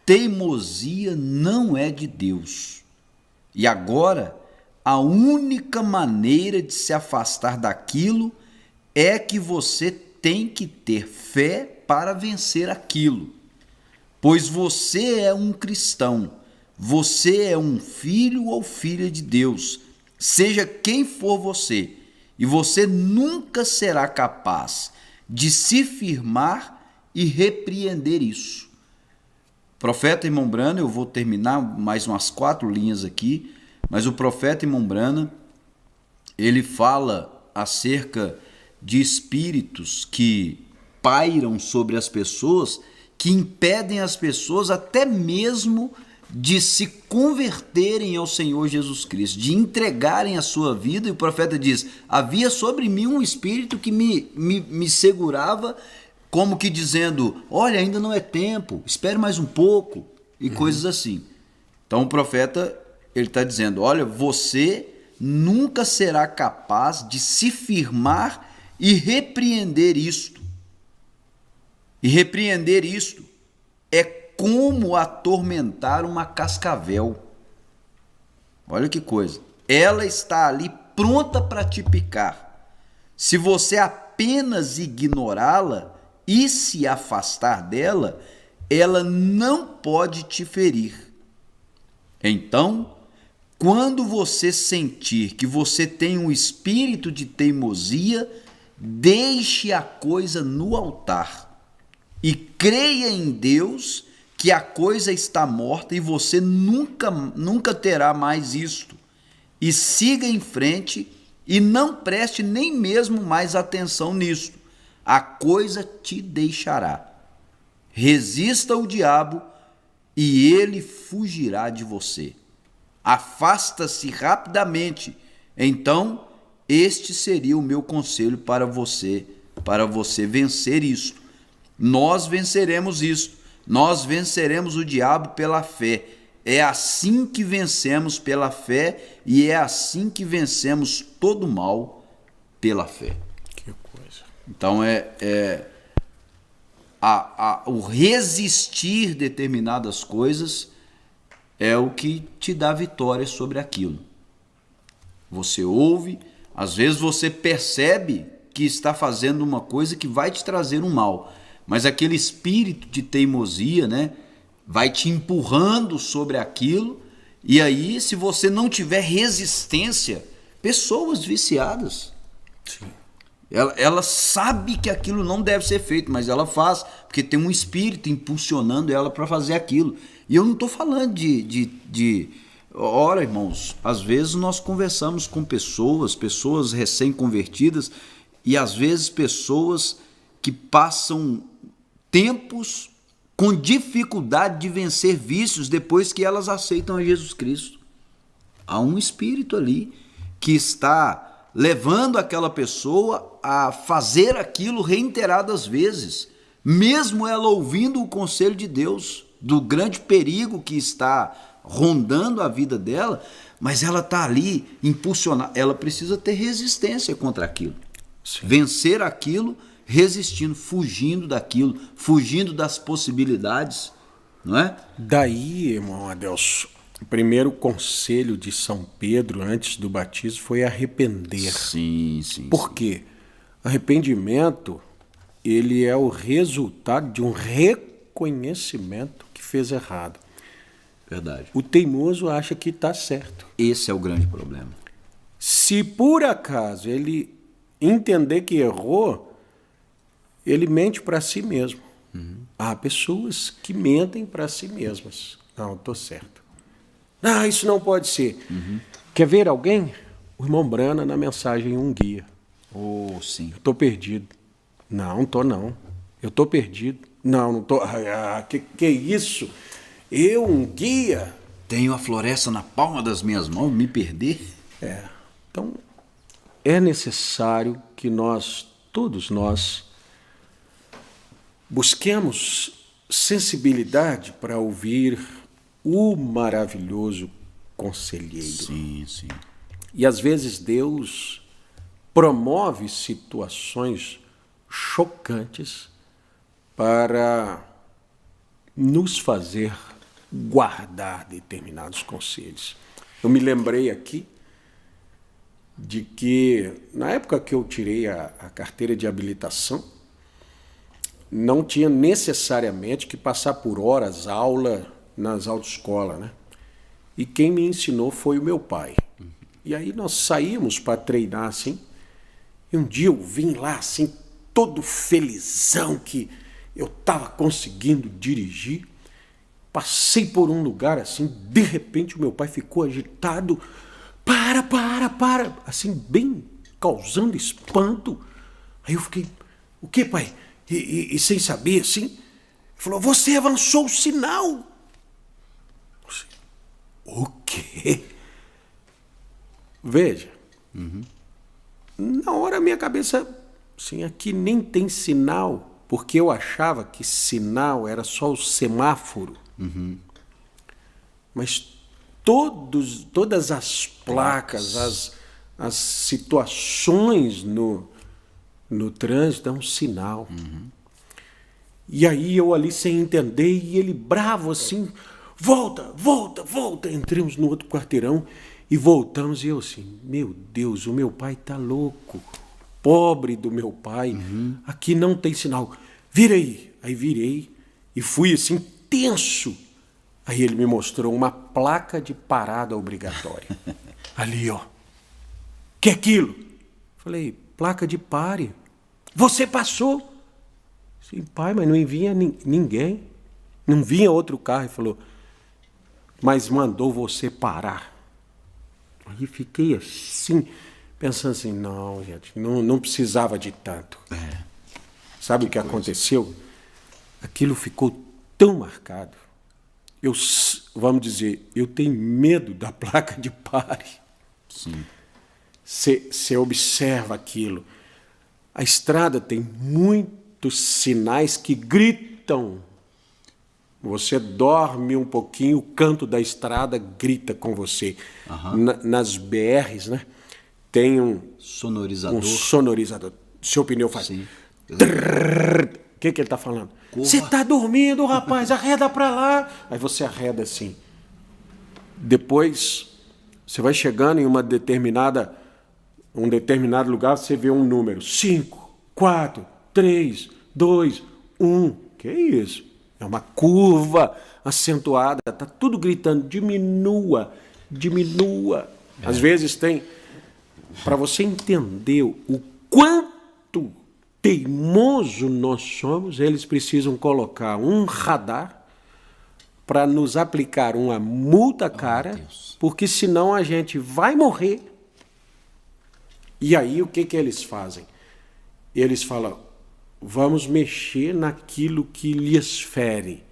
teimosia não é de Deus. E agora, a única maneira de se afastar daquilo é que você tem que ter fé para vencer aquilo. Pois você é um cristão, você é um filho ou filha de Deus, seja quem for você, e você nunca será capaz de se firmar e repreender isso. Profeta Irmão Brana, eu vou terminar mais umas 4 linhas aqui, mas o profeta Irmão Brana, ele fala acerca de espíritos que pairam sobre as pessoas, que impedem as pessoas até mesmo de se converterem ao Senhor Jesus Cristo, de entregarem a sua vida. E o profeta diz: havia sobre mim um espírito que me segurava, como que dizendo, olha, ainda não é tempo, espere mais um pouco, e coisas assim. Então o profeta, ele está dizendo, olha, você nunca será capaz de se firmar e repreender isto. E repreender isto é como atormentar uma cascavel. Olha que coisa. Ela está ali pronta para te picar. Se você apenas ignorá-la e se afastar dela, ela não pode te ferir. Então, quando você sentir que você tem um espírito de teimosia, deixe a coisa no altar e creia em Deus que a coisa está morta e você nunca terá mais isto. E siga em frente e não preste nem mesmo mais atenção nisto. A coisa te deixará. Resista ao diabo e ele fugirá de você. Afasta-se rapidamente. Então, este seria o meu conselho para você vencer isto. Nós venceremos isto. Nós venceremos o diabo pela fé. É assim que vencemos pela fé e é assim que vencemos todo o mal pela fé. Que coisa. Então o resistir determinadas coisas é o que te dá vitória sobre aquilo. Você ouve, às vezes você percebe que está fazendo uma coisa que vai te trazer um mal, mas aquele espírito de teimosia, né, vai te empurrando sobre aquilo, e aí, se você não tiver resistência, pessoas viciadas, Sim. ela sabe que aquilo não deve ser feito, mas ela faz, porque tem um espírito impulsionando ela para fazer aquilo. E eu não estou falando Ora, irmãos, às vezes nós conversamos com pessoas recém-convertidas, e às vezes pessoas que passam tempos com dificuldade de vencer vícios depois que elas aceitam a Jesus Cristo. Há um espírito ali que está levando aquela pessoa a fazer aquilo reiteradas vezes, mesmo ela ouvindo o conselho de Deus, do grande perigo que está rondando a vida dela, mas ela está ali impulsionada. Ela precisa ter resistência contra aquilo. Sim. Vencer aquilo, resistindo, fugindo daquilo, fugindo das possibilidades, não é? Daí, irmão Adelso, o primeiro conselho de São Pedro antes do batismo foi arrepender. Sim. Por quê? Arrependimento, ele é o resultado de um reconhecimento que fez errado. Verdade. O teimoso acha que está certo. Esse é o grande problema. Se por acaso ele entender que errou, ele mente para si mesmo. Há pessoas que mentem para si mesmas. Não, estou certo. Ah, isso não pode ser. Quer ver alguém? O irmão Brana na mensagem Um Guia. Oh, sim. Eu estou perdido. Não estou não. Eu estou perdido. Não estou. Que é isso? Eu, um guia? Tenho a floresta na palma das minhas mãos, me perder? Então, é necessário que todos nós, busquemos sensibilidade para ouvir o maravilhoso conselheiro. Sim, sim. E às vezes Deus promove situações chocantes para nos fazer guardar determinados conselhos. Eu me lembrei aqui de que, na época que eu tirei a carteira de habilitação, não tinha necessariamente que passar por horas aula nas autoescolas, né? E quem me ensinou foi o meu pai. E aí nós saímos para treinar assim, e um dia eu vim lá assim, todo felizão que eu estava conseguindo dirigir. Passei por um lugar assim, de repente o meu pai ficou agitado. Para, assim, bem causando espanto. Aí eu fiquei, o que, pai? E sem saber, assim, ele falou, você avançou o sinal. O quê? Veja, na hora minha cabeça, assim, aqui nem tem sinal, porque eu achava que sinal era só o semáforo. Mas todas as placas, as situações no trânsito é um sinal. E aí eu ali sem entender, e ele bravo assim, volta. Entramos no outro quarteirão e voltamos, e eu assim, meu Deus, o meu pai tá louco. Pobre do meu pai, aqui não tem sinal. Vira aí. Aí virei e fui assim, tenso. Aí ele me mostrou uma placa de parada obrigatória. Ali, ó. Que é aquilo? Falei, placa de pare. Você passou? Sim, pai, mas não vinha ninguém. Não vinha outro carro. Ele falou, mas mandou você parar. Aí fiquei assim, pensando assim, não, gente, não precisava de tanto. Sabe o que aconteceu? Aquilo ficou tão marcado. Vamos dizer, eu tenho medo da placa de pare. Sim. Você observa aquilo. A estrada tem muitos sinais que gritam. Você dorme um pouquinho, o canto da estrada grita com você. Nas BRs, né? Tem um sonorizador. Seu pneu faz. Sim. O que ele está falando? Você está dormindo, rapaz, arreda para lá. Aí você arreda assim. Depois, você vai chegando em um determinado lugar, você vê um número. 5, 4, 3, 2, 1. Que é isso? É uma curva acentuada. Está tudo gritando, diminua. Às vezes tem... Para você entender o quanto teimoso nós somos, eles precisam colocar um radar para nos aplicar uma multa cara, porque senão a gente vai morrer. E aí o que eles fazem? Eles falam, vamos mexer naquilo que lhes fere.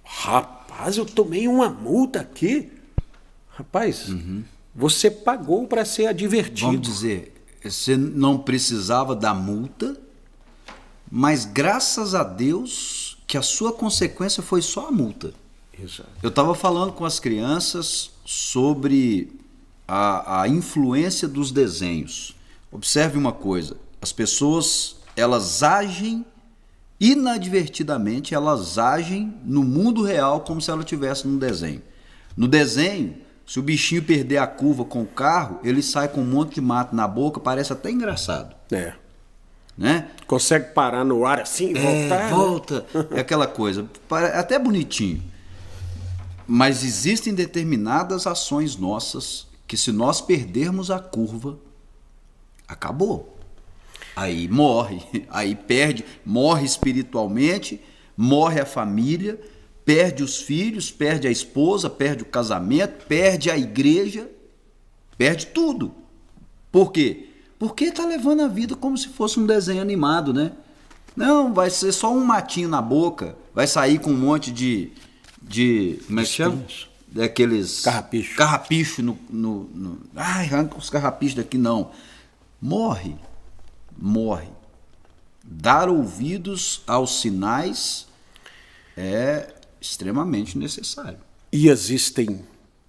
Rapaz, eu tomei uma multa aqui. Rapaz, você pagou para ser advertido. Vamos dizer, você não precisava da multa, mas graças a Deus que a sua consequência foi só a multa. Exato. Eu estava falando com as crianças sobre a influência dos desenhos. Observe uma coisa, as pessoas, elas agem inadvertidamente, elas agem no mundo real como se ela estivesse num desenho. No desenho, se o bichinho perder a curva com o carro, ele sai com um monte de mato na boca, parece até engraçado. Né? Consegue parar no ar assim e voltar? Volta. É aquela coisa, até bonitinho. Mas existem determinadas ações nossas que se nós perdermos a curva, acabou. Aí morre, aí perde, morre espiritualmente, morre a família, perde os filhos, perde a esposa, perde o casamento, perde a igreja, perde tudo. Por quê? Porque está levando a vida como se fosse um desenho animado, né? Não, vai ser só um matinho na boca, vai sair com um monte de como é que chama? daqueles Carrapicho. carrapicho ai, arranca os carrapichos daqui, não. Morre. Dar ouvidos aos sinais é extremamente necessário. E existem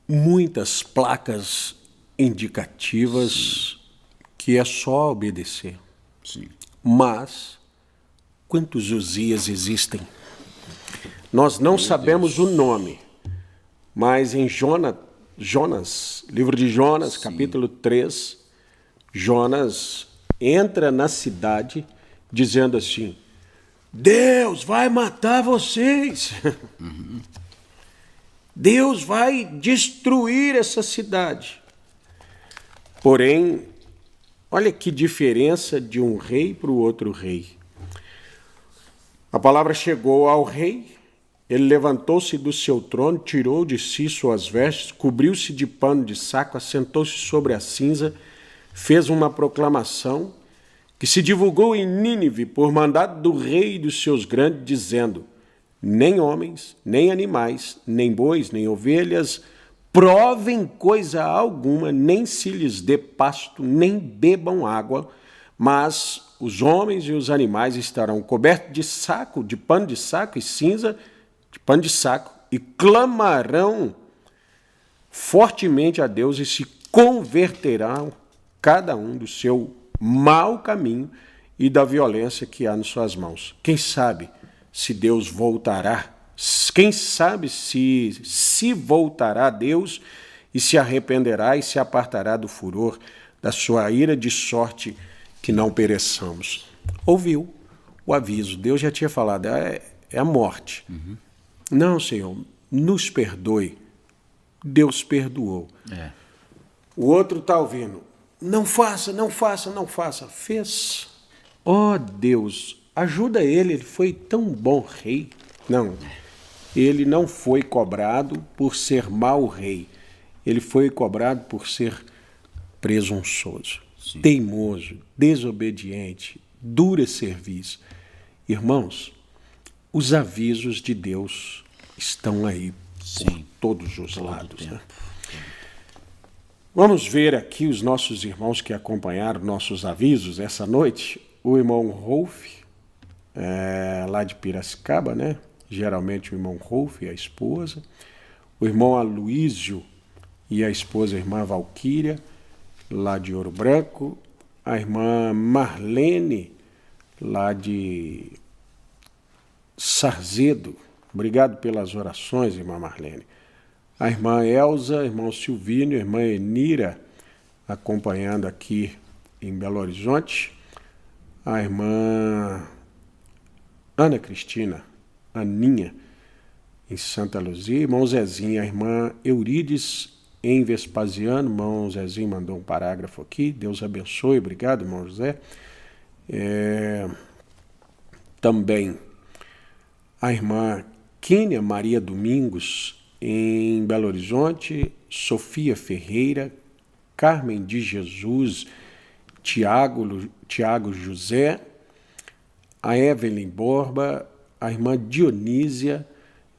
muitas placas indicativas que é só obedecer. Sim. Mas quantos Uzias existem? Nós não sabemos o nome, mas em Jonas, livro de Jonas, capítulo 3, Jonas entra na cidade dizendo assim: Deus vai matar vocês. Deus vai destruir essa cidade. Porém, olha que diferença de um rei para o outro rei. A palavra chegou ao rei, ele levantou-se do seu trono, tirou de si suas vestes, cobriu-se de pano de saco, assentou-se sobre a cinza, fez uma proclamação que se divulgou em Nínive por mandado do rei e dos seus grandes, dizendo: nem homens, nem animais, nem bois, nem ovelhas, provem coisa alguma, nem se lhes dê pasto, nem bebam água, mas os homens e os animais estarão cobertos de saco, de pano de saco e cinza, de pano de saco, e clamarão fortemente a Deus e se converterão cada um do seu mau caminho e da violência que há nas suas mãos. Quem sabe se Deus voltará? Quem sabe se voltará a Deus e se arrependerá e se apartará do furor da sua ira, de sorte que não pereçamos. Ouviu o aviso. Deus já tinha falado, é a morte. Não, Senhor, nos perdoe. Deus perdoou. O outro está ouvindo. Não faça, não faça, não faça. Fez. Ó Deus, ajuda ele foi tão bom rei. Não, ele não foi cobrado por ser mau rei. Ele foi cobrado por ser presunçoso, teimoso, desobediente, dura serviço. Irmãos, os avisos de Deus estão aí por todos os lados. Né? Vamos ver aqui os nossos irmãos que acompanharam nossos avisos essa noite. O irmão Rolf, lá de Piracicaba, né? Geralmente o irmão Rolf e a esposa. O irmão Aloísio e a esposa, a irmã Valquíria, lá de Ouro Branco. A irmã Marlene, lá de Sarzedo. Obrigado pelas orações, irmã Marlene. A irmã Elza, irmão Silvínio, a irmã Enira, acompanhando aqui em Belo Horizonte. A irmã Ana Cristina, Aninha, em Santa Luzia. Irmão Zezinho, a irmã Eurides, em Vespasiano. Irmão Zezinho mandou um parágrafo aqui. Deus abençoe. Obrigado, irmão José. Também a irmã Quênia Maria Domingos, em Belo Horizonte. Sofia Ferreira, Carmen de Jesus, Tiago José, a Evelyn Borba, a irmã Dionísia,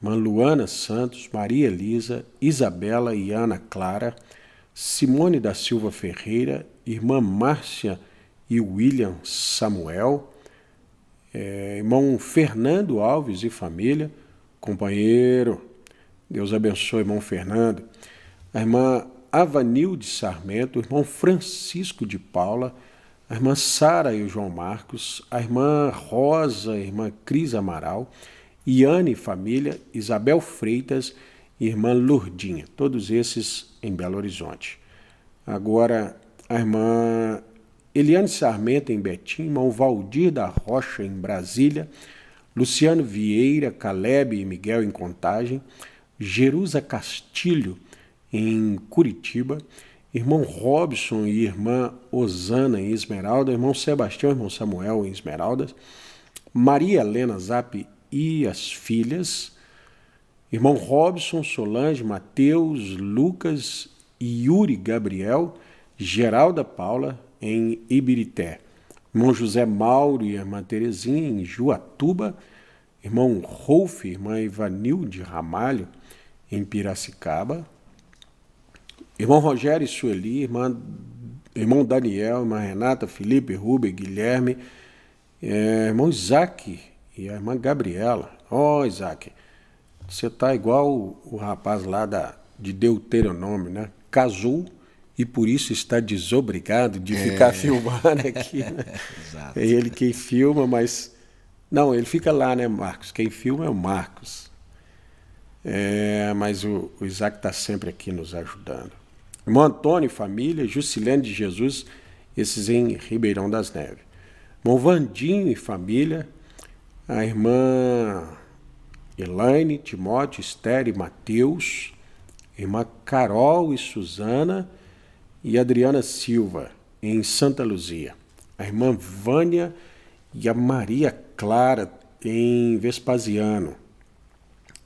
irmã Luana Santos, Maria Elisa, Isabela e Ana Clara, Simone da Silva Ferreira, irmã Márcia e William Samuel, irmão Fernando Alves e família, companheiro, Deus abençoe, irmão Fernando, a irmã Avanilde Sarmento, o irmão Francisco de Paula, a irmã Sara e o João Marcos, a irmã Rosa, a irmã Cris Amaral, Iane e família, Isabel Freitas e irmã Lourdinha, todos esses em Belo Horizonte. Agora, a irmã Eliane Sarmento em Betim, irmão Valdir da Rocha em Brasília, Luciano Vieira, Caleb e Miguel em Contagem, Jerusa Castilho em Curitiba, irmão Robson e irmã Osana em Esmeralda, irmão Sebastião e irmão Samuel em Esmeraldas, Maria Helena Zap e as filhas, irmão Robson, Solange, Mateus, Lucas e Yuri Gabriel, Geralda Paula em Ibirité, irmão José Mauro e irmã Terezinha em Juatuba, irmão Rolf e irmã Ivanilde Ramalho em Piracicaba. Irmão Rogério e Sueli, irmão Daniel, irmã Renata, Felipe, Rubem, Guilherme, irmão Isaac e a irmã Gabriela. Isaac, você tá igual o rapaz lá de Deuteronômio, né? Casou e por isso está desobrigado de ficar filmando aqui, né? Exato. É ele quem filma, mas... Não, ele fica lá, né, Marcos? Quem filma é o Marcos. Mas o Isaac está sempre aqui nos ajudando. Irmão Antônio e família, Jusilene de Jesus, esses em Ribeirão das Neves. Irmão Vandinho e família, a irmã Elaine, Timóteo, Esther e Mateus, irmã Carol e Suzana e Adriana Silva, em Santa Luzia. A irmã Vânia e a Maria Clara, em Vespasiano.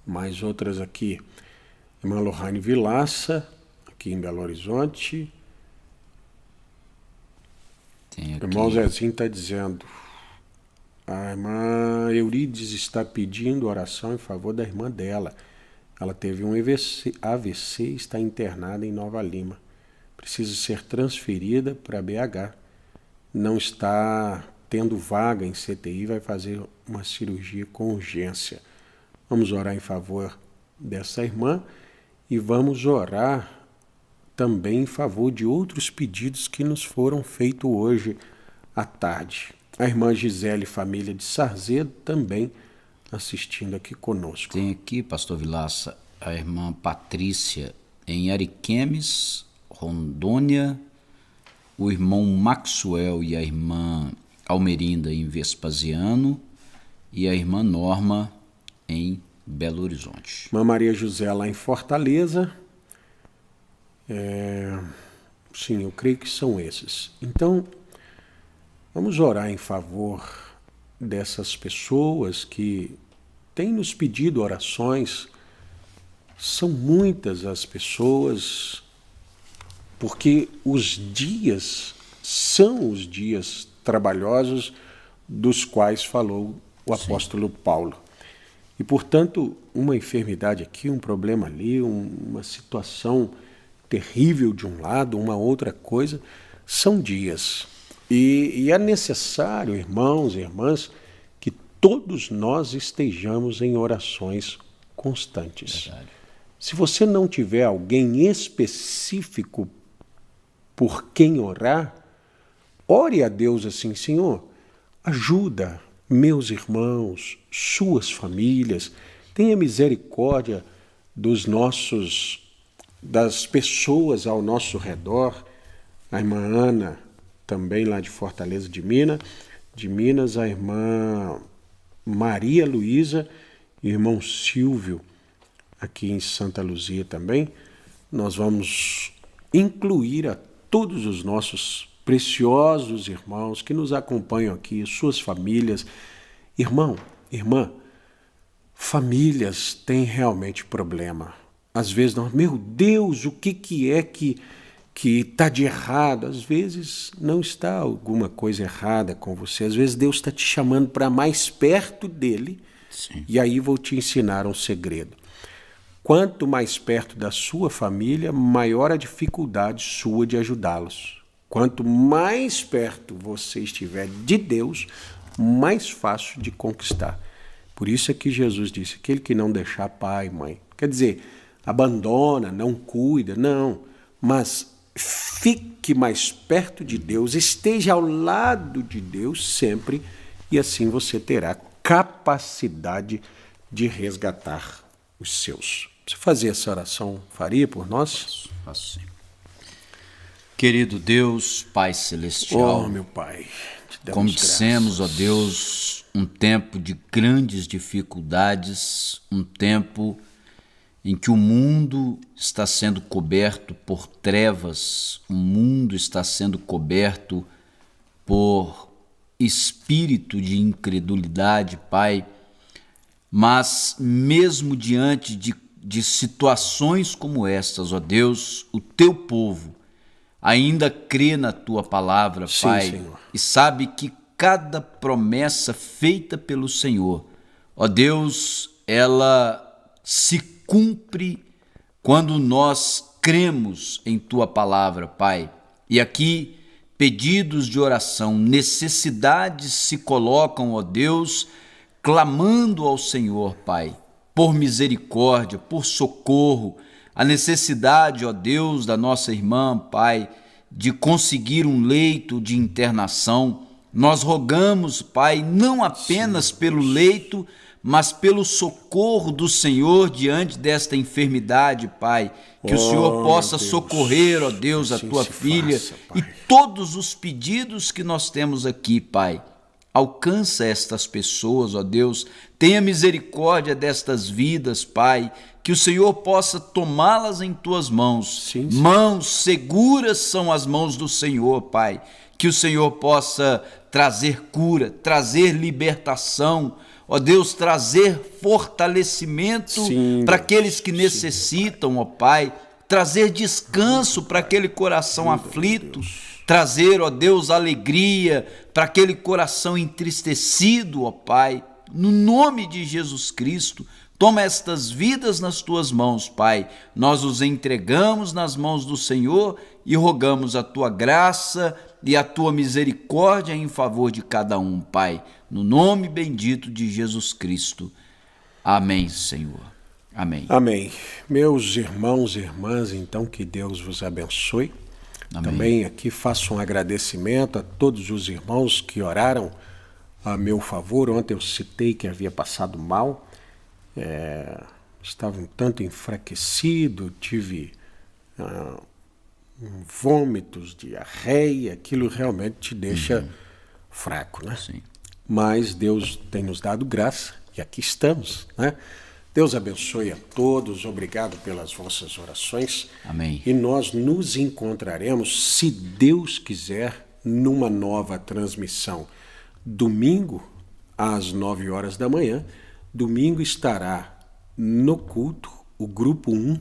Mais outras aqui. Irmã Lohane Vilaça, aqui em Belo Horizonte. Tem aqui. Irmão Zezinho está dizendo... A irmã Eurides está pedindo oração em favor da irmã dela. Ela teve um AVC e está internada em Nova Lima. Precisa ser transferida para BH. Não está tendo vaga em CTI, vai fazer uma cirurgia com urgência. Vamos orar em favor dessa irmã e vamos orar também em favor de outros pedidos que nos foram feitos hoje à tarde. A irmã Gisele, família de Sarzedo, também assistindo aqui conosco. Tem aqui, pastor Vilaça, a irmã Patrícia em Ariquemes, Rondônia, o irmão Maxwell e a irmã Almerinda em Vespasiano e a irmã Norma em Belo Horizonte. Irmã Maria José lá em Fortaleza. Sim, eu creio que são esses. Então, vamos orar em favor dessas pessoas que têm nos pedido orações. São muitas as pessoas, porque os dias são os dias trabalhosos dos quais falou o apóstolo Paulo. E, portanto, uma enfermidade aqui, um problema ali, uma situação terrível de um lado, uma outra coisa, são dias. E é necessário, irmãos e irmãs, que todos nós estejamos em orações constantes. Verdade. Se você não tiver alguém específico por quem orar, ore a Deus assim: Senhor, ajuda meus irmãos, suas famílias, tenha misericórdia das pessoas ao nosso redor. A irmã Ana, também lá de Fortaleza de Minas, a irmã Maria Luísa e o irmão Silvio, aqui em Santa Luzia também. Nós vamos incluir a todos os nossos preciosos irmãos que nos acompanham aqui, suas famílias. Irmão, irmã, famílias têm realmente problema. Às vezes nós, meu Deus, o que é que está de errado? Às vezes não está alguma coisa errada com você. Às vezes Deus está te chamando para mais perto dele. Sim. E aí vou te ensinar um segredo. Quanto mais perto da sua família, maior a dificuldade sua de ajudá-los. Quanto mais perto você estiver de Deus, mais fácil de conquistar. Por isso é que Jesus disse, aquele que não deixar pai e mãe, quer dizer, abandona, não cuida, não, mas fique mais perto de Deus, esteja ao lado de Deus sempre, e assim você terá capacidade de resgatar os seus. Você fazer essa oração, faria por nós? Faço sim. Querido Deus, Pai Celestial, Oh, meu Pai, te damos como dissemos, ó graças. Deus, um tempo de grandes dificuldades, um tempo em que o mundo está sendo coberto por trevas, o mundo está sendo coberto por espírito de incredulidade, Pai, mas mesmo diante de situações como estas, ó Deus, o teu povo ainda crê na tua palavra, Sim, Pai, Senhor. e sabe que cada promessa feita pelo Senhor, ó Deus, ela se cumpre quando nós cremos em Tua palavra, Pai. E aqui, pedidos de oração, necessidades se colocam, ó Deus, clamando ao Senhor, Pai, por misericórdia, por socorro, a necessidade, ó Deus, da nossa irmã, Pai, de conseguir um leito de internação. Nós rogamos, Pai, não apenas pelo leito, mas pelo socorro do Senhor diante desta enfermidade, Pai. Que o Senhor possa socorrer, ó Deus, a Tua filha e todos os pedidos que nós temos aqui, Pai. Alcança estas pessoas, ó Deus, tenha misericórdia destas vidas, Pai, que o Senhor possa tomá-las em Tuas mãos. Mãos seguras são as mãos do Senhor, Pai, que o Senhor possa trazer cura, trazer libertação, ó Deus, trazer fortalecimento para aqueles que necessitam, ó Pai, trazer descanso para aquele coração aflito, trazer, ó Deus, alegria para aquele coração entristecido, ó Pai. No nome de Jesus Cristo, toma estas vidas nas Tuas mãos, Pai. Nós os entregamos nas mãos do Senhor e rogamos a Tua graça e a Tua misericórdia em favor de cada um, Pai. No nome bendito de Jesus Cristo. Amém, Senhor. Amém. Amém. Meus irmãos e irmãs, então que Deus vos abençoe. Amém. Também aqui faço um agradecimento a todos os irmãos que oraram a meu favor. Ontem eu citei que havia passado mal, estava um tanto enfraquecido, tive vômitos, diarreia, aquilo realmente te deixa fraco, né? Sim. Mas Deus tem nos dado graça e aqui estamos, né? Deus abençoe a todos, obrigado pelas vossas orações. Amém. E nós nos encontraremos, se Deus quiser, numa nova transmissão. Domingo, às 9 horas da manhã, domingo estará no culto o grupo 1,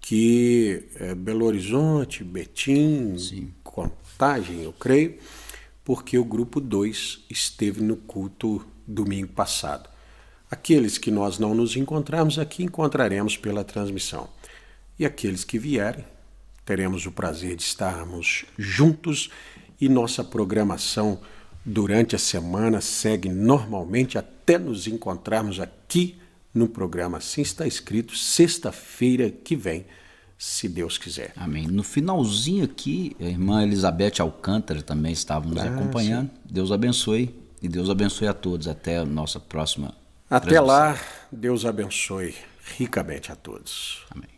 que é Belo Horizonte, Betim, Contagem, eu creio, porque o grupo 2 esteve no culto domingo passado. Aqueles que nós não nos encontrarmos aqui, encontraremos pela transmissão. E aqueles que vierem, teremos o prazer de estarmos juntos e nossa programação durante a semana segue normalmente até nos encontrarmos aqui no programa. Assim está escrito, sexta-feira que vem, se Deus quiser. Amém. No finalzinho aqui, a irmã Elizabeth Alcântara também estava nos acompanhando. Sim. Deus abençoe e Deus abençoe a todos. Até a nossa próxima Até lá, Deus abençoe ricamente a todos. Amém.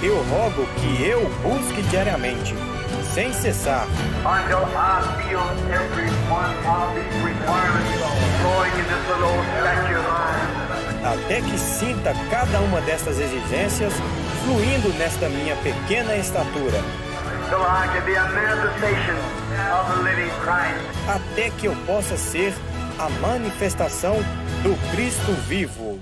Eu rogo que eu busque diariamente, sem cessar, until I feel every one of these requirements flowing in this little old statue of mine. até que sinta cada uma destas exigências fluindo nesta minha pequena estatura, So I can be a manifestation of the living Christ. até que eu possa ser a manifestação do Cristo vivo.